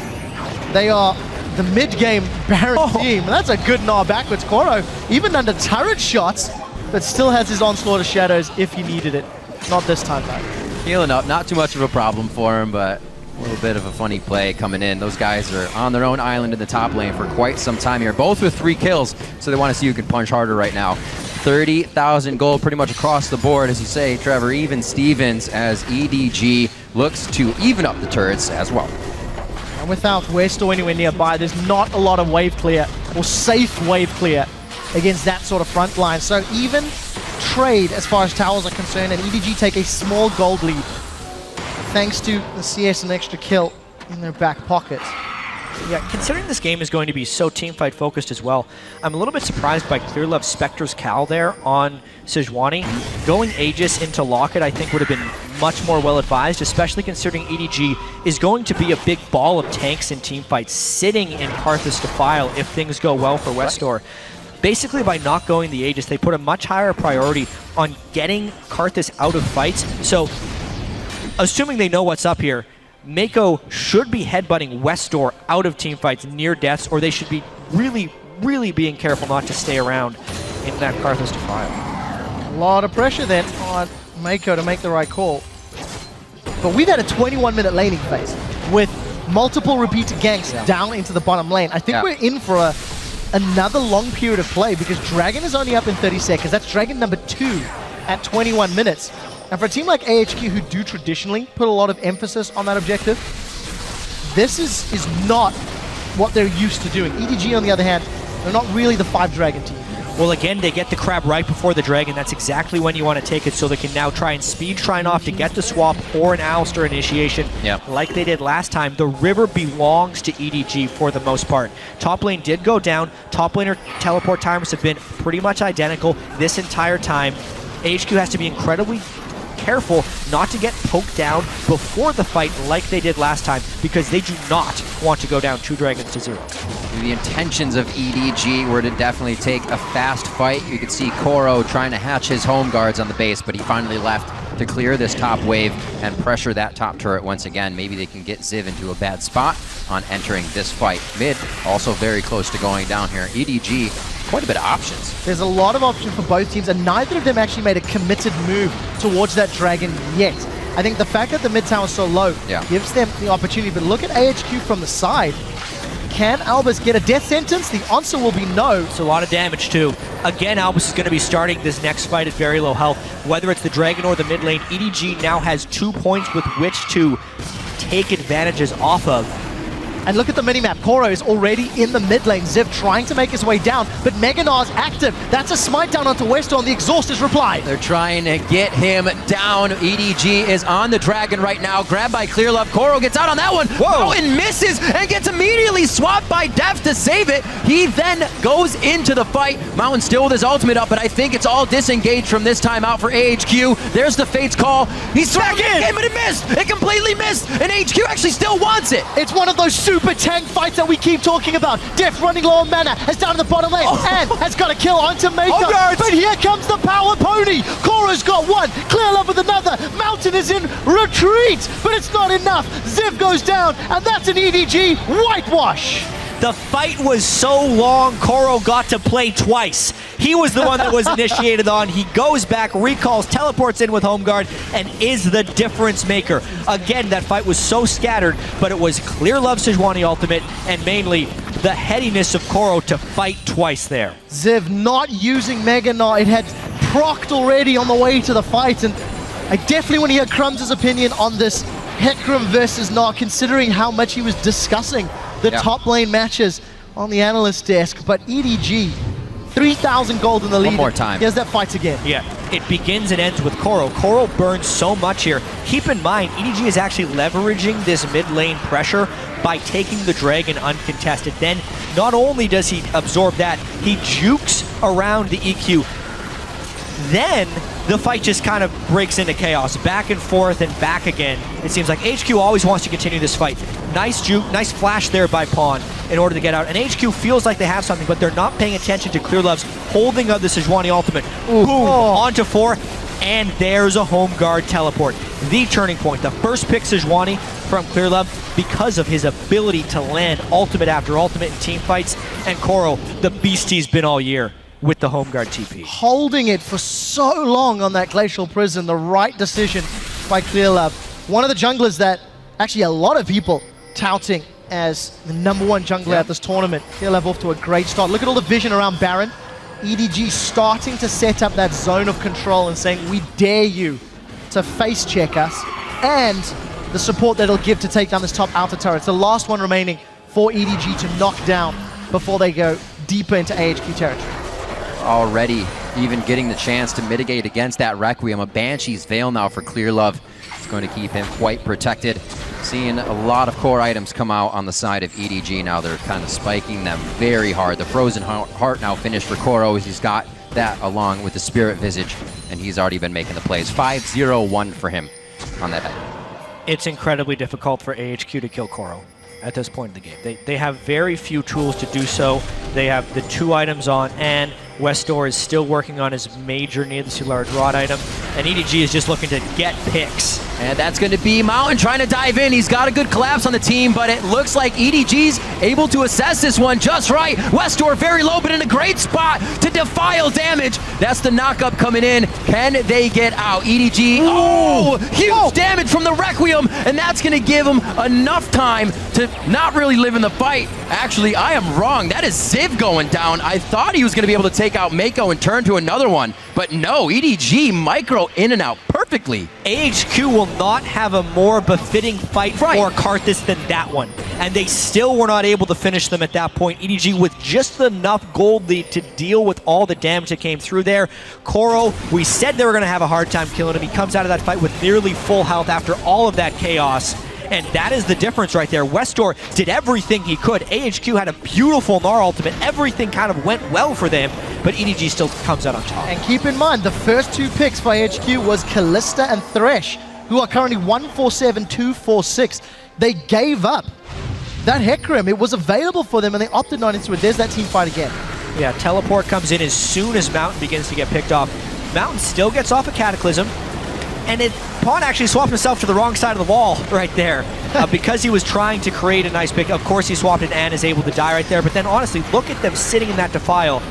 they are the mid-game Baron team. That's a good gnaw backwards. Koro, even under turret shots, but still has his Onslaught of Shadows if he needed it. Not this time, though. Healing up, not too much of a problem for him, but a little bit of a funny play coming in. Those guys are on their own island in the top lane for quite some time here, both with 3 kills, so they want to see who can punch harder right now. 30,000 gold pretty much across the board, as you say, Trevor. Even Stevens as EDG looks to even up the turrets as well. And without Westor anywhere nearby, there's not a lot of wave clear or safe wave clear against that sort of front line. So even trade as far as towers are concerned, and EDG take a small gold lead thanks to the CS and extra kill in their back pockets. Yeah, considering this game is going to be so teamfight focused as well, I'm a little bit surprised by Clear Love Spectre's Cal there on Sejuani. Going Aegis into Locket I think would have been much more well advised, especially considering EDG is going to be a big ball of tanks in teamfights sitting in Karthus Defile if things go well for Westor. Basically, by not going the Aegis, they put a much higher priority on getting Karthus out of fights. So, assuming they know what's up here, Mako should be headbutting Westor out of teamfights near deaths, or they should be really, really being careful not to stay around in that Karthus Defile. A lot of pressure then on Mako to make the right call. But we've had a 21-minute laning phase with multiple repeated ganks down into the bottom lane. I think we're in for another long period of play because Dragon is only up in 30 seconds. That's Dragon number 2 at 21 minutes. And for a team like AHQ who do traditionally put a lot of emphasis on that objective, this is not what they're used to doing. EDG, on the other hand, they're not really the 5 Dragon team. Well, again, they get the crab right before the dragon. That's exactly when you want to take it, so they can now try and speed Shrine off to get the swap or an Alistair initiation like they did last time. The river belongs to EDG for the most part. Top lane did go down. Top laner teleport timers have been pretty much identical this entire time. AHQ has to be incredibly careful not to get poked down before the fight like they did last time, because they do not want to go down 2 dragons to 0. The intentions of EDG were to definitely take a fast fight. You could see Koro trying to hatch his home guards on the base, but he finally left to clear this top wave and pressure that top turret once again. Maybe they can get Ziv into a bad spot on entering this fight. Mid also very close to going down here. EDG, quite a bit of options. There's a lot of options for both teams, and neither of them actually made a committed move towards that dragon yet. I think the fact that the mid tower is so low gives them the opportunity, but look at AHQ from the side. Can Albus get a death sentence? The answer will be no. It's a lot of damage too. Again, Albus is going to be starting this next fight at very low health. Whether it's the Dragon or the mid lane, EDG now has 2 points with which to take advantages off of. And look at the minimap. Koro is already in the mid lane. Ziv trying to make his way down, but Meganar's active. That's a smite down onto Westorm. The exhaust is replied. They're trying to get him down. EDG is on the dragon right now. Grabbed by Clearlove. Koro gets out on that one. Whoa! And misses and gets immediately swapped by Def to save it. He then goes into the fight. Mountain still with his ultimate up, but I think it's all disengaged from this time out for AHQ. There's the Fate's call. He's back in, but it missed. It completely missed, and AHQ actually still wants it. It's one of those super tank fights that we keep talking about. Def running low on mana, has down in the bottom lane, and has got a kill onto Mako. But here comes the power pony. Koro's got one, Clearlove with another. Mountain is in retreat, but it's not enough. Ziv goes down, and that's an EDG whitewash. The fight was so long, Koro got to play twice. He was the one that was initiated on. He goes back, recalls, teleports in with Home Guard, and is the difference maker. Again, that fight was so scattered, but it was Clearlove Sejuani ultimate, and mainly the headiness of Koro to fight twice there. Ziv not using Meganar. It had procced already on the way to the fight, and I definitely want to hear Crumbs' opinion on this Hecarim versus Nar, considering how much he was discussing the top lane matches on the analyst desk. But EDG, 3,000 gold in the lead. One more time. Here's that fight again. Yeah, it begins and ends with Koro. Koro burns so much here. Keep in mind, EDG is actually leveraging this mid lane pressure by taking the dragon uncontested. Then, not only does he absorb that, he jukes around the EQ. Then, the fight just kind of breaks into chaos, back and forth and back again. It seems like HQ always wants to continue this fight. Nice juke, nice flash there by Pawn in order to get out. And HQ feels like they have something, but they're not paying attention to Clearlove's holding of the Sejuani ultimate. Boom, onto 4, and there's a Home Guard teleport. The turning point, the first pick Sejuani from Clearlove because of his ability to land ultimate after ultimate in team fights. And Koro, the beast he's been all year, with the Home Guard TP. Holding it for so long on that Glacial Prison, the right decision by Clearlove. One of the junglers that actually a lot of people touting as the #1 jungler at this tournament. Clearlove off to a great start. Look at all the vision around Baron. EDG starting to set up that zone of control and saying, we dare you to face check us, and the support that it'll give to take down this top outer turret. It's the last one remaining for EDG to knock down before they go deeper into AHQ territory. Already even getting the chance to mitigate against that Requiem. A Banshee's Veil now for Clearlove. It's going to keep him quite protected. Seeing a lot of core items come out on the side of EDG now. They're kind of spiking them very hard. The Frozen Heart now finished for Koro. He's got that along with the Spirit Visage, and he's already been making the plays. 5-0-1 for him on that item. It's incredibly difficult for AHQ to kill Koro at this point in the game. They have very few tools to do so. They have the 2 items on, and Westor is still working on his major need, the Solar Rod item, and EDG is just looking to get picks. And that's going to be Mountain trying to dive in. He's got a good collapse on the team, but it looks like EDG's able to assess this one just right. Westor very low, but in a great spot to defile damage. That's the knockup coming in. Can they get out? EDG, huge damage from the Requiem, and that's going to give him enough time to not really live in the fight. Actually, I am wrong. That is Ziv going down. I thought he was going to be able to take out Mako and turn to another one, but no, EDG micro in and out perfectly. AHQ will not have a more befitting fight for Karthus than that one, and they still were not able to finish them at that point. EDG with just enough gold lead to deal with all the damage that came through there. Koro, we said they were going to have a hard time killing him. He comes out of that fight with nearly full health after all of that chaos. And that is the difference right there. Westor did everything he could. AHQ had a beautiful Gnar ultimate. Everything kind of went well for them, but EDG still comes out on top. And keep in mind, the first 2 picks by AHQ was Callista and Thresh, who are currently 147, 246. They gave up that Hecarim. It was available for them, and they opted not into it. There's that team fight again. Yeah, teleport comes in as soon as Mountain begins to get picked off. Mountain still gets off a Cataclysm. And Pawn actually swapped himself to the wrong side of the wall right there because he was trying to create a nice pick. Of course, he swapped it and is able to die right there. But then, honestly, look at them sitting in that defile.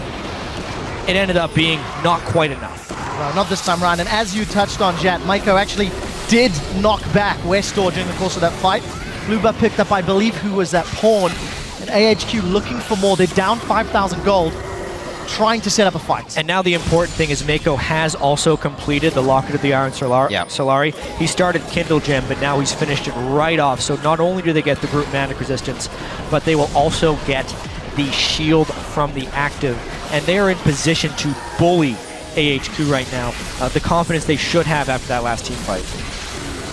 It ended up being not quite enough. Well, not this time around. And as you touched on, Jet, Maiko actually did knock back Westor during the course of that fight. Bluebird picked up, I believe, who was that Pawn. And AHQ looking for more. They're down 5,000 gold, trying to set up a fight. And now the important thing is Mako has also completed the Locket of the Iron Solari. He started Kindle Gem, but now he's finished it right off. So not only do they get the Brute Manic Resistance, but they will also get the shield from the active. And they are in position to bully AHQ right now. The confidence they should have after that last team fight.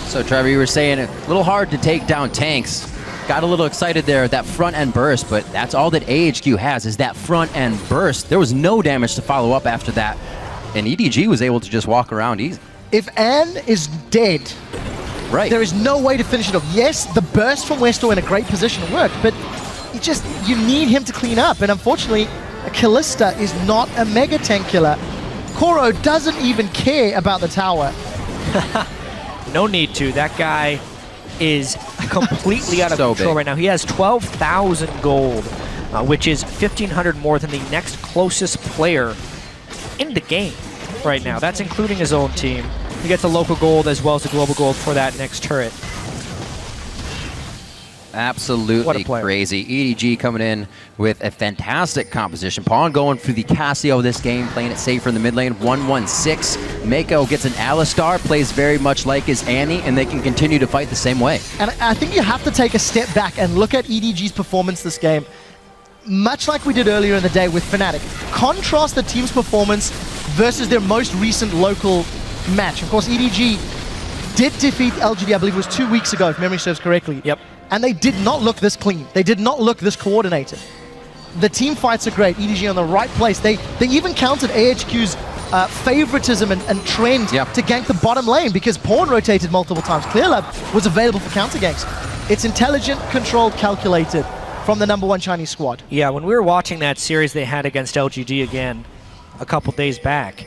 So Trevor, you were saying a little hard to take down tanks. Got a little excited there, that front end burst, but that's all that AHQ has is that front end burst. There was no damage to follow up after that, and EDG was able to just walk around easy. If Ann is dead, right, there is no way to finish it off. Yes, the burst from Westor in a great position worked, but you need him to clean up, and unfortunately, Kalista is not a mega tank killer. Koro doesn't even care about the tower. No need to. That guy is completely out of control right now. He has 12,000 gold, which is 1,500 more than the next closest player in the game right now. That's including his own team. He gets the local gold as well as the global gold for that next turret. Absolutely crazy. EDG coming in with a fantastic composition. Pawn going through the Casio this game, playing it safer in the mid lane. 1-1-6. Mako gets an Alistar, plays very much like his Annie, and they can continue to fight the same way. And I think you have to take a step back and look at EDG's performance this game. Much like we did earlier in the day with Fnatic. Contrast the team's performance versus their most recent local match. Of course, EDG did defeat LGD, I believe it was 2 weeks ago, if memory serves correctly. Yep. And they did not look this clean. They did not look this coordinated. The team fights are great. EDG on the right place. They even countered AHQ's favoritism and trend to gank the bottom lane because Pawn rotated multiple times. Clearlove was available for counter ganks. It's intelligent, controlled, calculated from the #1 Chinese squad. Yeah, when we were watching that series they had against LGD again a couple days back,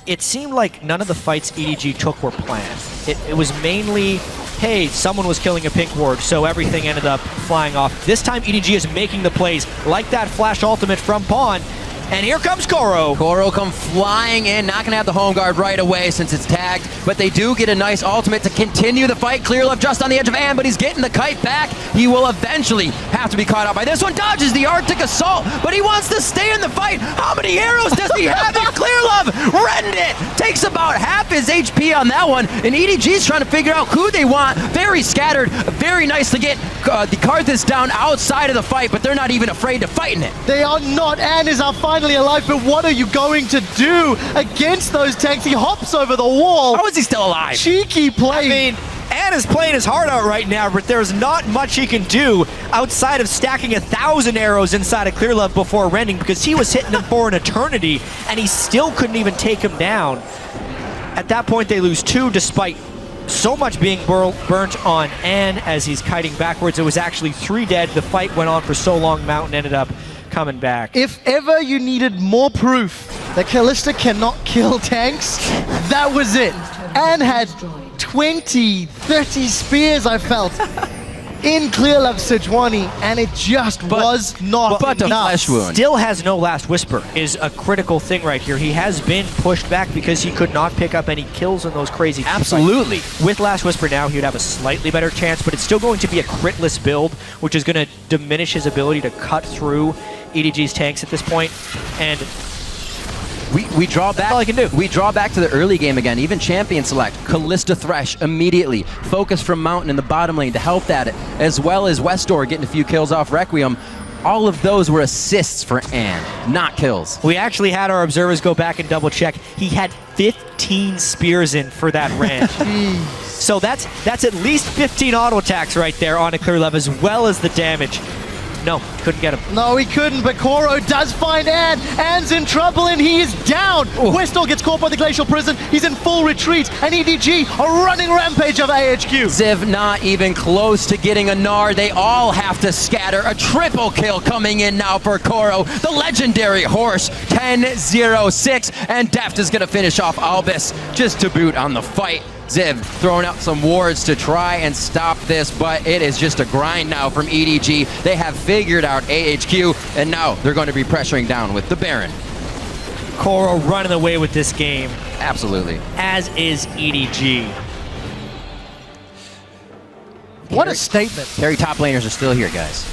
it seemed like none of the fights EDG took were planned. It was mainly, hey, someone was killing a pink ward, so everything ended up flying off. This time EDG is making the plays, like that flash ultimate from Pawn. And here comes Koro. Koro come flying in, not gonna have the home guard right away since it's tagged, but they do get a nice ultimate to continue the fight. Clearlove just on the edge of Ann, but he's getting the kite back. He will eventually have to be caught out by this one. Dodges the Arctic Assault, but he wants to stay in the fight. How many arrows does he have? And Clearlove rend it. Takes about half his HP on that one, and EDG's trying to figure out who they want. Very scattered, very nice to get the Karthus down outside of the fight, but they're not even afraid to fight in it. They are not. Ann is finally alive, but what are you going to do against those tanks? He hops over the wall. How is he still alive? Cheeky play. I mean, Ann is playing his heart out right now, but there's not much he can do outside of stacking 1,000 arrows inside of Clearlove before rending because he was hitting him for an eternity, and he still couldn't even take him down. At that point, they lose 2 despite so much being burnt on Ann as he's kiting backwards. It was actually 3 dead. The fight went on for so long, Mountain ended up coming back. If ever you needed more proof that Kalista cannot kill tanks, that was it. Ann had 20, 30 spears, I felt, in Clearlove Sejuani, and it just was not but a enough. flesh wound. Still has no last whisper is a critical thing right here. He has been pushed back because he could not pick up any kills in those crazy fights. Absolutely. With last whisper now, he would have a slightly better chance, but it's still going to be a critless build, which is going to diminish his ability to cut through EDG's tanks at this point. And we draw back. That's all I can do. We draw back to the early game again. Even champion select Kalista Thresh immediately. Focus from Mountain in the bottom lane to help at it, as well as Westor getting a few kills off Requiem. All of those were assists for Ann, not kills. We actually had our observers go back and double check. He had 15 spears in for that rend. So that's at least 15 auto attacks right there on a Clearlove, as well as the damage. No, couldn't get him. No, he couldn't, but Koro does find Ann. Ann's in trouble and he is down. Westall gets caught by the Glacial Prison. He's in full retreat, and EDG a running rampage of AHQ. Ziv not even close to getting a Gnar. They all have to scatter. A triple kill coming in now for Koro. The legendary horse, 10-0-6, and Deft is going to finish off Albus just to boot on the fight. Ziv throwing out some wards to try and stop this, but it is just a grind now from EDG. They have figured out AHQ, and now they're going to be pressuring down with the Baron. Koro running away with this game, Absolutely. as is EDG. What a statement. Carry top laners are still here, guys.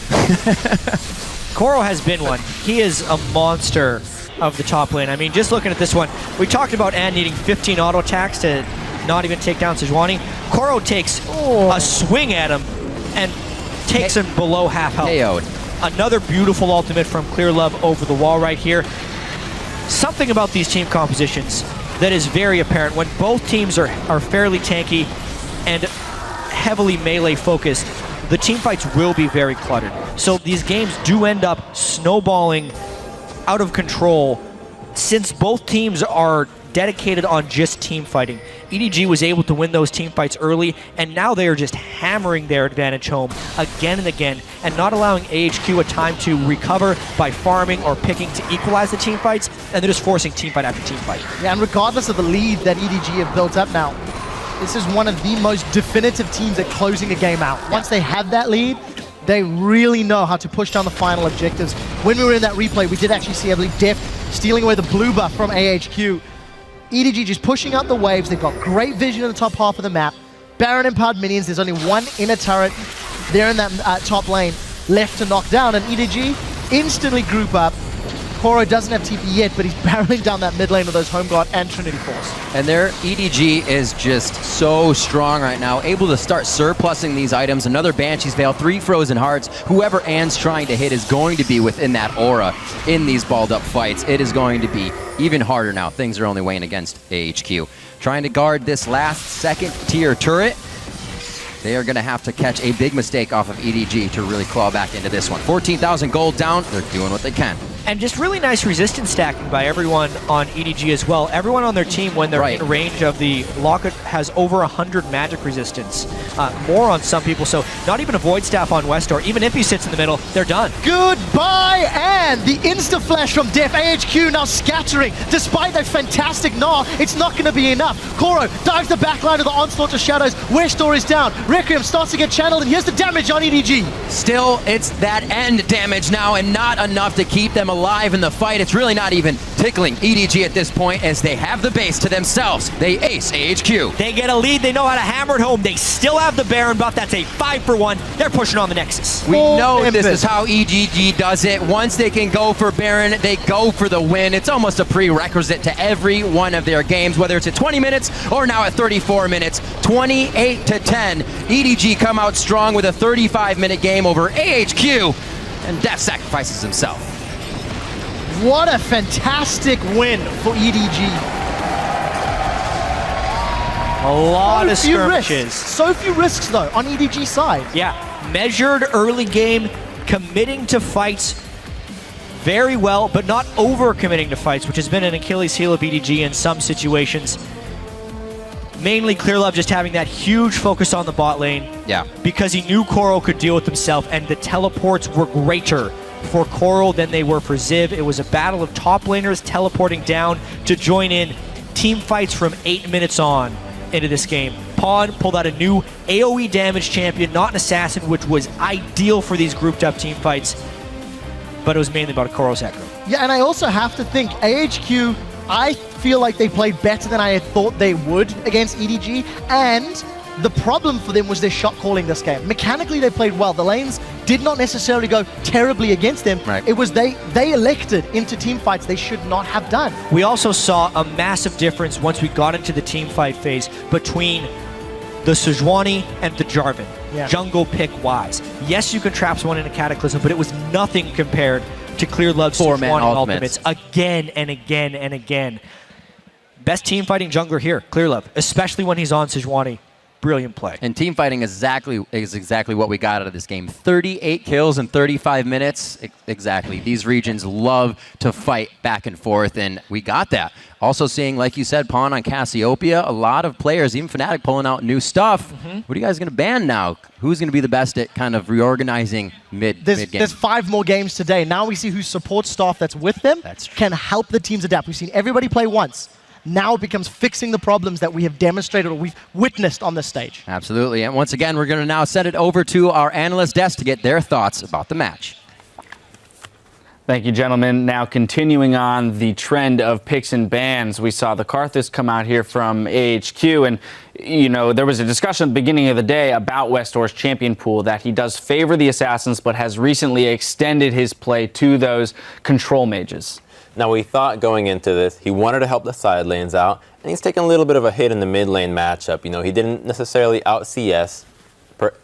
Koro has been one. He is a monster of the top lane. I mean, just looking at this one, we talked about Ann needing 15 auto attacks to not even take down Sejuani. Koro takes a swing at him and takes him below half health. KO'd. Another beautiful ultimate from Clear Love over the wall right here. Something about these team compositions that is very apparent when both teams are fairly tanky and heavily melee focused, the team fights will be very cluttered. So these games do end up snowballing out of control since both teams are dedicated on just team fighting. EDG was able to win those team fights early, and now they are just hammering their advantage home again and again, and not allowing AHQ a time to recover by farming or picking to equalize the team fights, and they're just forcing team fight after team fight. Yeah, and regardless of the lead that EDG have built up now, this is one of the most definitive teams at closing a game out. Once they have that lead, they really know how to push down the final objectives. When we were in that replay, we did actually see, I believe, Deft stealing away the blue buff from AHQ. EDG just pushing out the waves. They've got great vision in the top half of the map. Baron empowered minions. There's only one inner turret there in that top lane left to knock down, and EDG instantly group up. Koro doesn't have TP yet, but he's barreling down that mid lane with those Home Guard and Trinity Force. And their EDG is just so strong right now, able to start surplusing these items. Another Banshee's Veil, 3 Frozen Hearts. Whoever Ann's trying to hit is going to be within that aura in these balled up fights. It is going to be even harder now. Things are only weighing against AHQ. Trying to guard this last second tier turret. They are going to have to catch a big mistake off of EDG to really claw back into this one. 14,000 gold down. They're doing what they can. And just really nice resistance stacking by everyone on EDG as well. Everyone on their team, when they're in range of the locket, has over 100 magic resistance. More on some people, so not even a Void Staff on West, or even if he sits in the middle, they're done. Goodbye, and the insta-flash from Def. AHQ now scattering. Despite that fantastic Gnar, it's not going to be enough. Koro dives the backline of the Onslaught to Shadows. Westall is down. Requiem starts to get channeled, and here's the damage on EDG. Still, it's that end damage now, and not enough to keep them alive in the fight. It's really not even tickling EDG at this point, as they have the base to themselves. They ace AHQ. They get a lead. They know how to hammer it home. They still have the Baron buff. That's a 5-for-1. They're pushing on the Nexus. We know this is how EDG does it. Once they can go for Baron, they go for the win. It's almost a prerequisite to every one of their games, whether it's at 20 minutes or now at 34 minutes. 28-10. EDG come out strong with a 35-minute game over AHQ, and Def sacrifices himself. What a fantastic win for EDG. A lot of skirmishes. So few risks, though, on EDG's side. Yeah, measured early game, committing to fights very well, but not over-committing to fights, which has been an Achilles heel of EDG in some situations. Mainly Clear Love just having that huge focus on the bot lane. Yeah. Because he knew Koro could deal with himself, and the teleports were greater for Koro than they were for Ziv. It was a battle of top laners teleporting down to join in team fights from 8 minutes on into this game. Pawn pulled out a new AoE damage champion, not an assassin, which was ideal for these grouped up team fights, but it was mainly about Koro's echo. Yeah, and I also have to think, AHQ, I feel like they played better than I had thought they would against EDG, and the problem for them was their shot calling this game. Mechanically, they played well. The lanes did not necessarily go terribly against them. Right. It was they elected into team fights they should not have done. We also saw a massive difference once we got into the team fight phase between the Sejuani and the Jarvan. Yeah. Jungle pick wise. Yes, you can trap someone in a Cataclysm, but it was nothing compared to Clear Love's Four-man Sejuani ultimates. again and again and again. Best team fighting jungler here, Clear Love, especially when he's on Sejuani. brilliant play. And team fighting is exactly what we got out of this game. 38 kills in 35 minutes. Exactly. These regions love to fight back and forth, and we got that. Also seeing, like you said, Pawn on Cassiopeia, a lot of players, even Fnatic, pulling out new stuff. What are you guys going to ban now? Who's going to be the best at kind of reorganizing mid-game? There's 5 more games today. Now we see whose support staff that's with them can help the teams adapt. We've seen everybody play once. Now it becomes fixing the problems that we have demonstrated or we've witnessed on this stage. Absolutely. And once again, we're going to now send it over to our analyst desk to get their thoughts about the match. Thank you, gentlemen. Now, continuing on the trend of picks and bans, we saw the Karthus come out here from AHQ, and there was a discussion at the beginning of the day about Westor's champion pool that he does favor the assassins, but has recently extended his play to those control mages. Now, we thought going into this, he wanted to help the side lanes out, and he's taken a little bit of a hit in the mid lane matchup. He didn't necessarily out CS,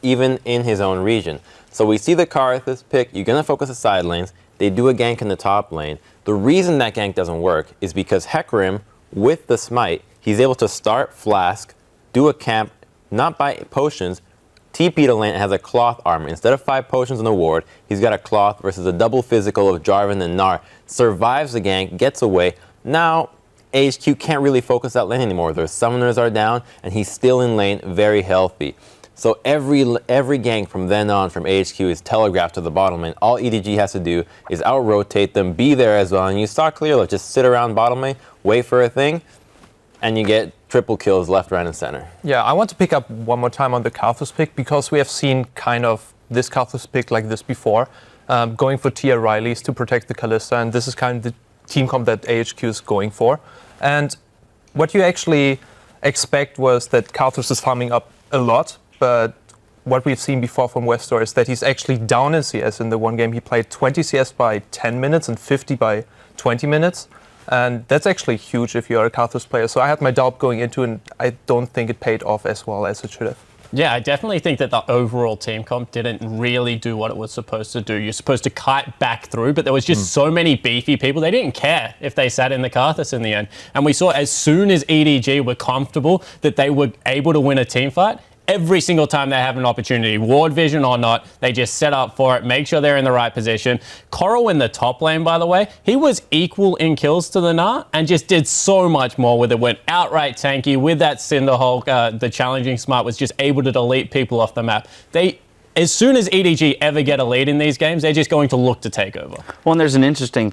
even in his own region. So we see the Karthus pick. You're going to focus the side lanes. They do a gank in the top lane. The reason that gank doesn't work is because Hecarim, with the smite, he's able to start Flask, do a camp, not buy potions, TP to lane, and has a cloth armor. Instead of 5 potions in the ward, he's got a cloth versus a double physical of Jarvan and Gnar. Survives the gank, gets away. Now, AHQ can't really focus that lane anymore. Their summoners are down, and he's still in lane, very healthy. So every gank from then on from AHQ is telegraphed to the bottom lane. All EDG has to do is out-rotate them, be there as well, and you saw clearly, just sit around bottom lane, wait for a thing, and you get triple kills left, right, and center. Yeah, I want to pick up one more time on the Karthus pick, because we have seen kind of this Karthus pick like this before, going for Tia Rileys to protect the Kalista, and this is kind of the team comp that AHQ is going for. And what you actually expect was that Karthus is farming up a lot, but what we've seen before from Westor is that he's actually down in CS. In the one game he played 20 CS by 10 minutes and 50 by 20 minutes. And that's actually huge if you're a Karthus player. So I had my doubt going into it, and I don't think it paid off as well as it should have. Yeah, I definitely think that the overall team comp didn't really do what it was supposed to do. You're supposed to kite back through, but there was just so many beefy people. They didn't care if they sat in the Karthus in the end. And we saw as soon as EDG were comfortable that they were able to win a team fight, every single time they have an opportunity, ward vision or not, they just set up for it, make sure they're in the right position. Coral in the top lane, by the way, he was equal in kills to the Gnar and just did so much more with it. Went outright tanky with that Cinderhulk. The challenging smart was just able to delete people off the map. As soon as EDG ever get a lead in these games, they're just going to look to take over. Well, and there's an interesting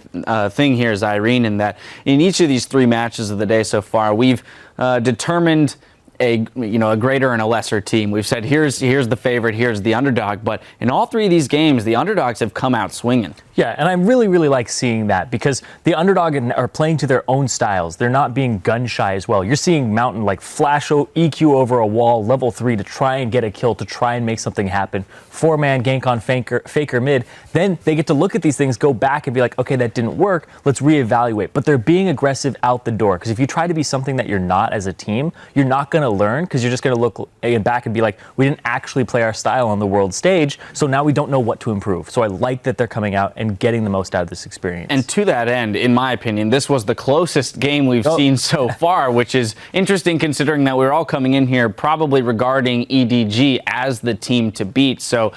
thing here, Irene, in that in each of these 3 matches of the day so far, we've determined a greater and a lesser team. We've said here's the favorite, here's the underdog, but in all 3 of these games, the underdogs have come out swinging. Yeah, and I really, really like seeing that, because the underdog are playing to their own styles. They're not being gun shy as well. You're seeing Mountain flash EQ over a wall, level 3, to try and get a kill, to try and make something happen. 4-man gank on Faker mid. Then they get to look at these things, go back and be like, okay, that didn't work. Let's reevaluate. But they're being aggressive out the door, because if you try to be something that you're not as a team, you're not going to learn, because you're just going to look back and be like, we didn't actually play our style on the world stage, so now we don't know what to improve. So I like that they're coming out and getting the most out of this experience. And to that end, in my opinion, this was the closest game we've seen so far, which is interesting considering that we're all coming in here probably regarding EDG as the team to beat. So,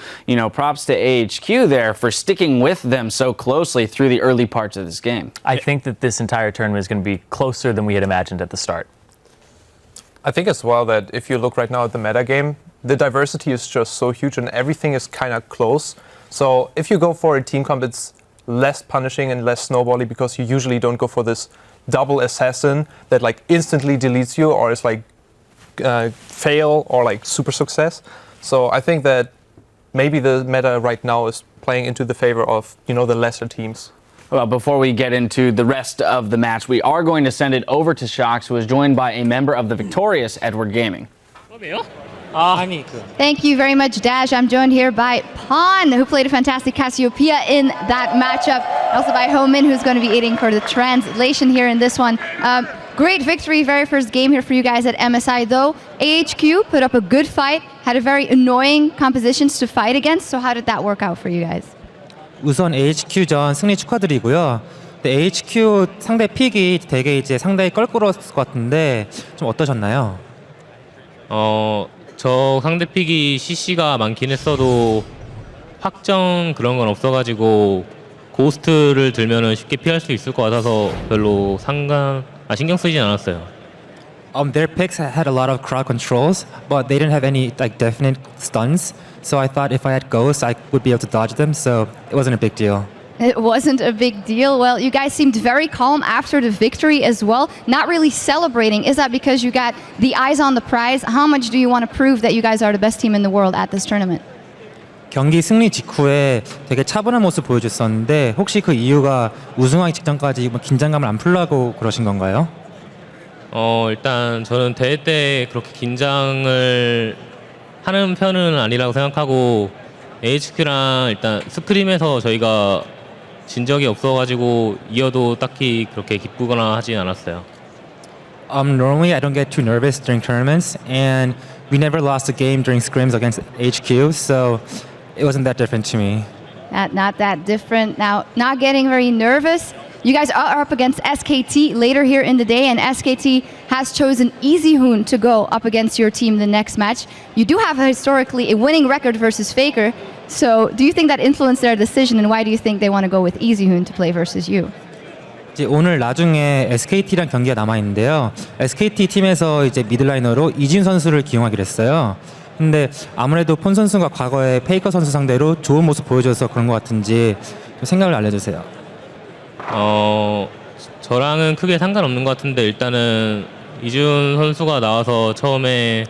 props to AHQ there for sticking with them so closely through the early parts of this game. I think that this entire tournament is going to be closer than we had imagined at the start. I think as well that if you look right now at the meta game, the diversity is just so huge and everything is kind of close. So if you go for a team comp, it's less punishing and less snowbally, because you usually don't go for this double assassin that instantly deletes you, or is fail or super success. So I think that maybe the meta right now is playing into the favor of the lesser teams. Well, before we get into the rest of the match, we are going to send it over to Shox, who is joined by a member of the victorious Edward Gaming. Thank you very much, Dash. I'm joined here by Pawn, who played a fantastic Cassiopeia in that matchup. Also by Homan, who's going to be aiding for the translation here in this one. Great victory, very first game here for you guys at MSI, though. AHQ put up a good fight, had a very annoying compositions to fight against. So how did that work out for you guys? 우선 AHQ전 승리 축하드리고요. AHQ 상대 픽이 되게 상당히 껄끄러웠을 것 같은데 좀 어떠셨나요? 저 상대 픽이 CC가 많긴 했어도 확정 그런 건 없어가지고 고스트를 들면은 쉽게 피할 수 있을 것 같아서 별로 신경 쓰진 않았어요. Their picks had a lot of crowd controls, but they didn't have any like definite stuns. So I thought if I had ghosts, I would be able to dodge them. So it wasn't a big deal. It wasn't a big deal. Well, you guys seemed very calm after the victory as well. Not really celebrating. Is that because you got the eyes on the prize? How much do you want to prove that you guys are the best team in the world at this tournament? 경기 승리 직후에 되게 차분한 모습 보여줬었는데 혹시 그 이유가 우승하기 직전까지 뭐 긴장감을 안 풀려고 그러신 건가요? 일단 저는 대회 때 그렇게 긴장을 하는 편은 아니라고 생각하고 AHQ랑 일단 스크림에서 저희가 진 적이 없어가지고 이어도 딱히 그렇게 기쁘거나 하진 않았어요. Normally I don't get too nervous during tournaments, and we never lost a game during scrims against HQ, so it wasn't that different to me. Not that different. Now, not getting very nervous. You guys are up against SKT later here in the day, and SKT has chosen EasyHoon to go up against your team the next match. You do have historically a winning record versus Faker, so do you think that influenced their decision, and why do you think they want to go with EasyHoon to play versus you? 이제 오늘 나중에 SKT랑 경기가 남아 있는데요. SKT 팀에서 이제 미들라이너로 이진 선수를 기용하기로 했어요. 근데 아무래도 폰 선수가 과거에 페이커 선수 상대로 좋은 모습 보여줘서 그런 것 같은지 생각을 알려주세요. 저랑은 크게 상관없는 것 같은데 일단은 이준 선수가 나와서 처음에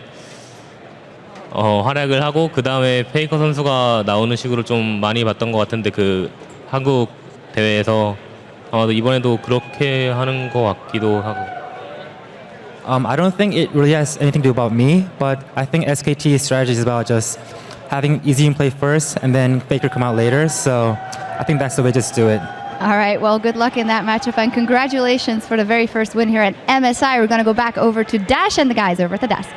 활약을 하고 그 다음에 페이커 선수가 나오는 식으로 좀 많이 봤던 것 같은데 그 한국 대회에서 아마도 이번에도 그렇게 하는 것 같기도 하고. I don't think it really has anything to do about me, but I think SKT's strategy is about just having EasyHoon play first and then Faker come out later. So I think that's the way just to do it. All right, well, good luck in that matchup, and congratulations for the very first win here at MSI. We're going to go back over to Dash and the guys over at the desk.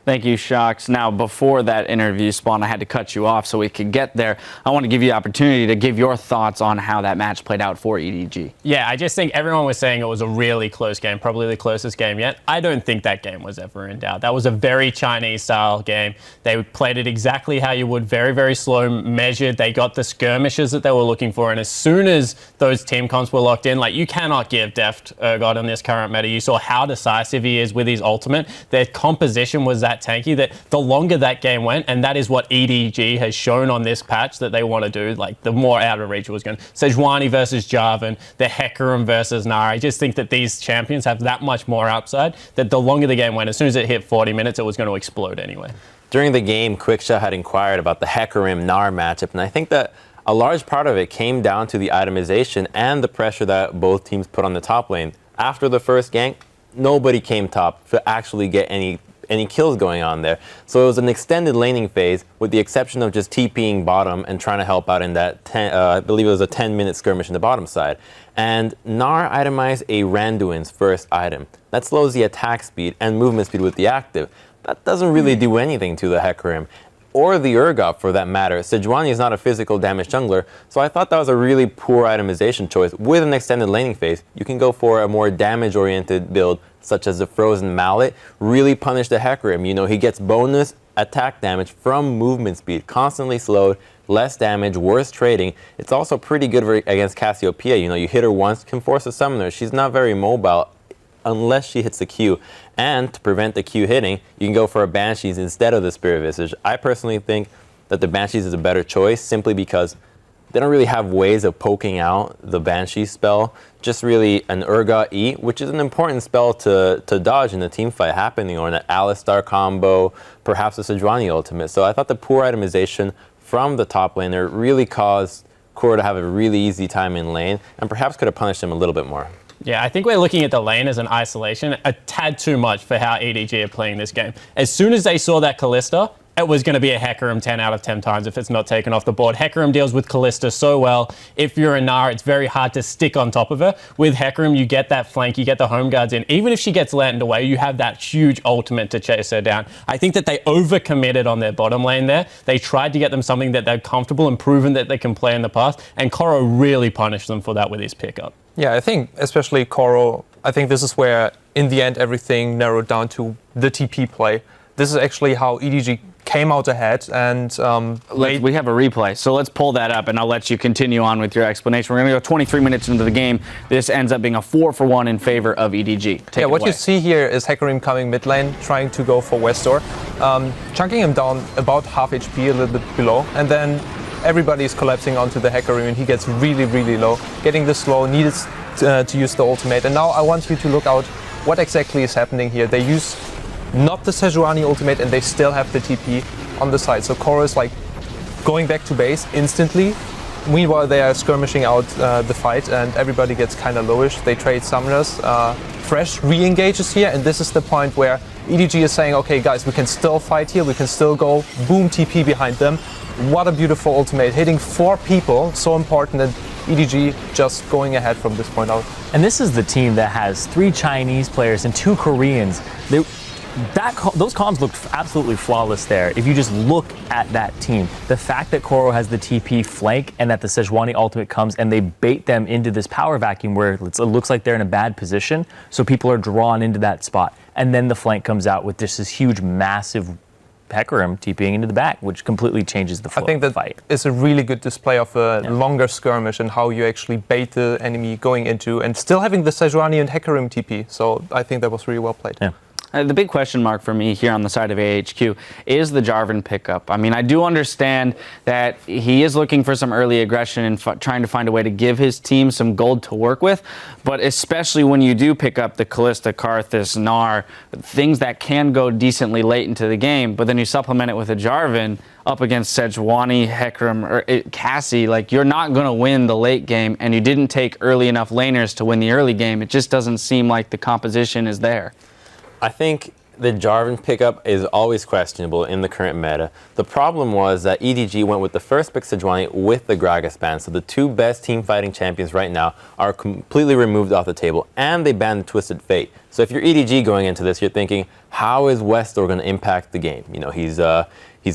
Thank you, Shocks. Now, before that interview, Spawn, I had to cut you off so we could get there. I want to give you the opportunity to give your thoughts on how that match played out for EDG. Yeah, I just think everyone was saying it was a really close game, probably the closest game yet. I don't think that game was ever in doubt. That was a very Chinese-style game. They played it exactly how you would, very, very slow, measured. They got the skirmishes that they were looking for, and as soon as those team comps were locked in, like, you cannot give Deft Urgot in this current meta. You saw how decisive he is with his ultimate. Their composition was that tanky that the longer that game went, and that is what EDG has shown on this patch that they want to do, like the more out of reach it was going. Sejuani versus Jarvan, the Hecarim versus Nara. I just think that these champions have that much more upside that the longer the game went, as soon as it hit 40 minutes, it was going to explode anyway. During the game, Quickshot had inquired about the Hecarim-Nara matchup, and I think that a large part of it came down to the itemization and the pressure that both teams put on the top lane. After the first gank, nobody came top to actually get any kills going on there. So it was an extended laning phase with the exception of just TPing bottom and trying to help out in that, I believe it was a 10-minute skirmish in the bottom side. And Nara itemized a Randuin's first item. That slows the attack speed and movement speed with the active. That doesn't really do anything to the Hecarim, or the Urgot for that matter. Sejuani is not a physical damage jungler, so I thought that was a really poor itemization choice. With an extended laning phase, you can go for a more damage-oriented build, such as the Frozen Mallet, really punish the Hecarim. You know, he gets bonus attack damage from movement speed, constantly slowed, less damage, worse trading. It's also pretty good against Cassiopeia. You know, you hit her once, can force a summoner. She's not very mobile unless she hits the Q. And to prevent the Q hitting, you can go for a Banshees instead of the Spirit Visage. I personally think that the Banshees is a better choice simply because they don't really have ways of poking out the Banshee spell. Just really an Urgot E, which is an important spell to dodge in a team fight happening, or an Alistar combo, perhaps a Sejuani ultimate. So I thought the poor itemization from the top laner really caused Kuro to have a really easy time in lane, and perhaps could have punished him a little bit more. Yeah, I think we're looking at the lane as an isolation a tad too much for how EDG are playing this game. As soon as they saw that Kalista, it was going to be a Hecarim 10 out of 10 times if it's not taken off the board. Hecarim deals with Kalista so well. If you're a Nara, it's very hard to stick on top of her. With Hecarim, you get that flank, you get the home guards in. Even if she gets landed away, you have that huge ultimate to chase her down. I think that they overcommitted on their bottom lane there. They tried to get them something that they're comfortable and proven that they can play in the past, and Koro really punished them for that with his pickup. Yeah, I think especially Koro, I think this is where in the end, everything narrowed down to the TP play. This is actually how EDG came out ahead, and we have a replay, so let's pull that up, and I'll let you continue on with your explanation. We're going to go 23 minutes into the game. This ends up being a 4-for-1 in favor of EDG. Take it what away. you see here is Hecarim coming mid lane, trying to go for Westor, chunking him down about half HP, a little bit below, and then everybody is collapsing onto the Hecarim, and he gets really, really low, getting this slow, needed to use the ultimate. And now I want you to look out what exactly is happening here. They use not the Sejuani ultimate, and they still have the TP on the side. So Koro is like going back to base instantly. Meanwhile, they are skirmishing out the fight, and everybody gets kind of lowish. They trade summoners. Fresh re-engages here, and this is the point where EDG is saying, okay guys, we can still fight here, we can still go. Boom, TP behind them. What a beautiful ultimate, hitting 4 people, so important, and EDG just going ahead from this point out. And this is the team that has 3 Chinese players and 2 Koreans. Those comms looked absolutely flawless there. If you just look at that team, the fact that Koro has the TP flank and that the Sejuani ultimate comes and they bait them into this power vacuum where it looks like they're in a bad position, so people are drawn into that spot. And then the flank comes out with just this huge, massive Hecarim TPing into the back, which completely changes the flow I think of the fight. It's a really good display of a longer skirmish and how you actually bait the enemy going into, and still having the Sejuani and Hecarim TP. So I think that was really well played. Yeah. The big question mark for me here on the side of AHQ is the Jarvan pickup. I mean, I do understand that he is looking for some early aggression and trying to find a way to give his team some gold to work with, but especially when you do pick up the Kalista, Karthus, Gnar, things that can go decently late into the game, but then you supplement it with a Jarvan up against Sejuani, Hecarim, or Cassie, like, you're not going to win the late game, and you didn't take early enough laners to win the early game. It just doesn't seem like the composition is there. I think the Jarvan pickup is always questionable in the current meta. The problem was that EDG went with the first pick Sejuani with the Gragas ban, so the 2 best team fighting champions right now are completely removed off the table, and they banned the Twisted Fate. So if you're EDG going into this, you're thinking, how is Westor going to impact the game? You know, he's a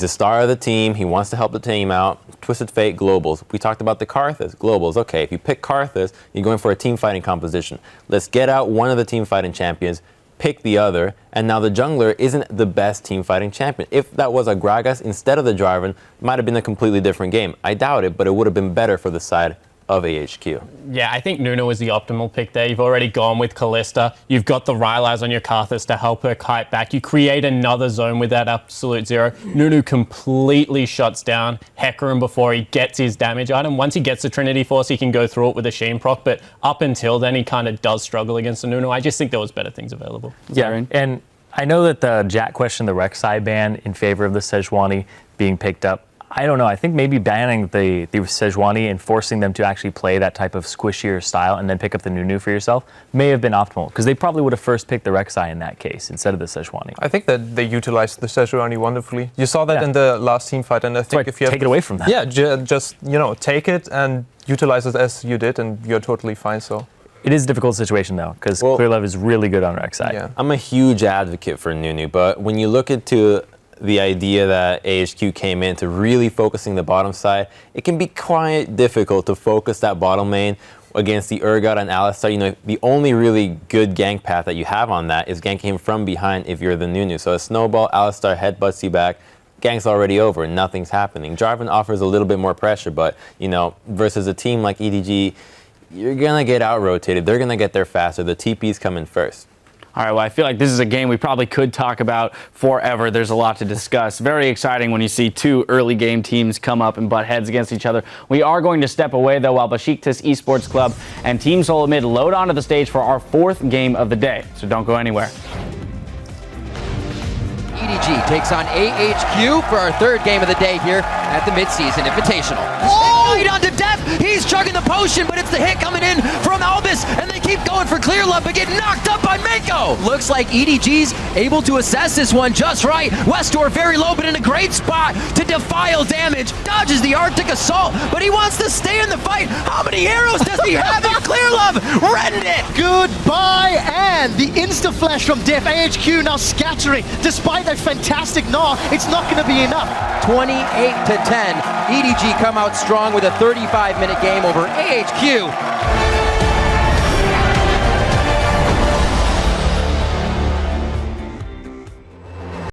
star of the team, he wants to help the team out. Twisted Fate, globals. We talked about the Karthus, globals. Okay, if you pick Karthus, you're going for a team fighting composition. Let's get out one of the team fighting champions, pick the other, and now the jungler isn't the best team fighting champion. If that was a Gragas instead of the Jarvan, it might have been a completely different game. I doubt it, but it would have been better for the side of AHQ. Yeah, I think Nunu is the optimal pick there. You've already gone with Kalista. You've got the Rylai's on your Karthus to help her kite back. You create another zone with that absolute zero. Nunu completely shuts down Hecarim before he gets his damage item. Once he gets the Trinity Force, he can go through it with a Sheen proc, but up until then, he kind of does struggle against the Nunu. I just think there was better things available. Yeah, and I know that the Jack questioned the Rek'Sai ban in favor of the Sejuani being picked up. I don't know. I think maybe banning the Sejuani and forcing them to actually play that type of squishier style and then pick up the Nunu for yourself may have been optimal, because they probably would have first picked the Rek'Sai in that case instead of the Sejuani. I think that they utilized the Sejuani wonderfully. You saw that in the last team fight, and I think if you take it away from that. Yeah, just take it and utilize it as you did, and you're totally fine. So. It is a difficult situation, though, because Clearlove is really good on Rek'Sai. Yeah. I'm a huge advocate for Nunu, but when you look into the idea that AHQ came in to really focusing the bottom side, it can be quite difficult to focus that bottom lane against the Urgot and Alistar. You know, the only really good gank path that you have on that is ganking him from behind if you're the Nunu. So a snowball, Alistar headbutts you back, gank's already over, nothing's happening. Jarvan offers a little bit more pressure, but, you know, versus a team like EDG, you're going to get out-rotated. They're going to get there faster. The TP's coming first. All right, well, I feel like this is a game we probably could talk about forever. There's a lot to discuss. Very exciting when you see 2 early game teams come up and butt heads against each other. We are going to step away, though, while Besiktas Esports Club and Team Solo Mid load onto the stage for our 4th game of the day. So don't go anywhere. EDG takes on AHQ for our 3rd game of the day here at the Mid-Season Invitational. Oh, right onto Death! He's chugging the potion, but it's the hit coming in from Albus, and they keep going for Clear Love, but get knocked up by Mako! Looks like EDG's able to assess this one just right. Westor very low, but in a great spot to defile damage. Dodges the Arctic Assault, but he wants to stay in the fight. How many arrows does he have in Clear Love? Rend it! Goodbye, and the insta-flash from Def. AHQ now scattering. Despite that fantastic gnaw, it's not going to be enough. 28-10. EDG come out strong with a 35-minute game over AHQ.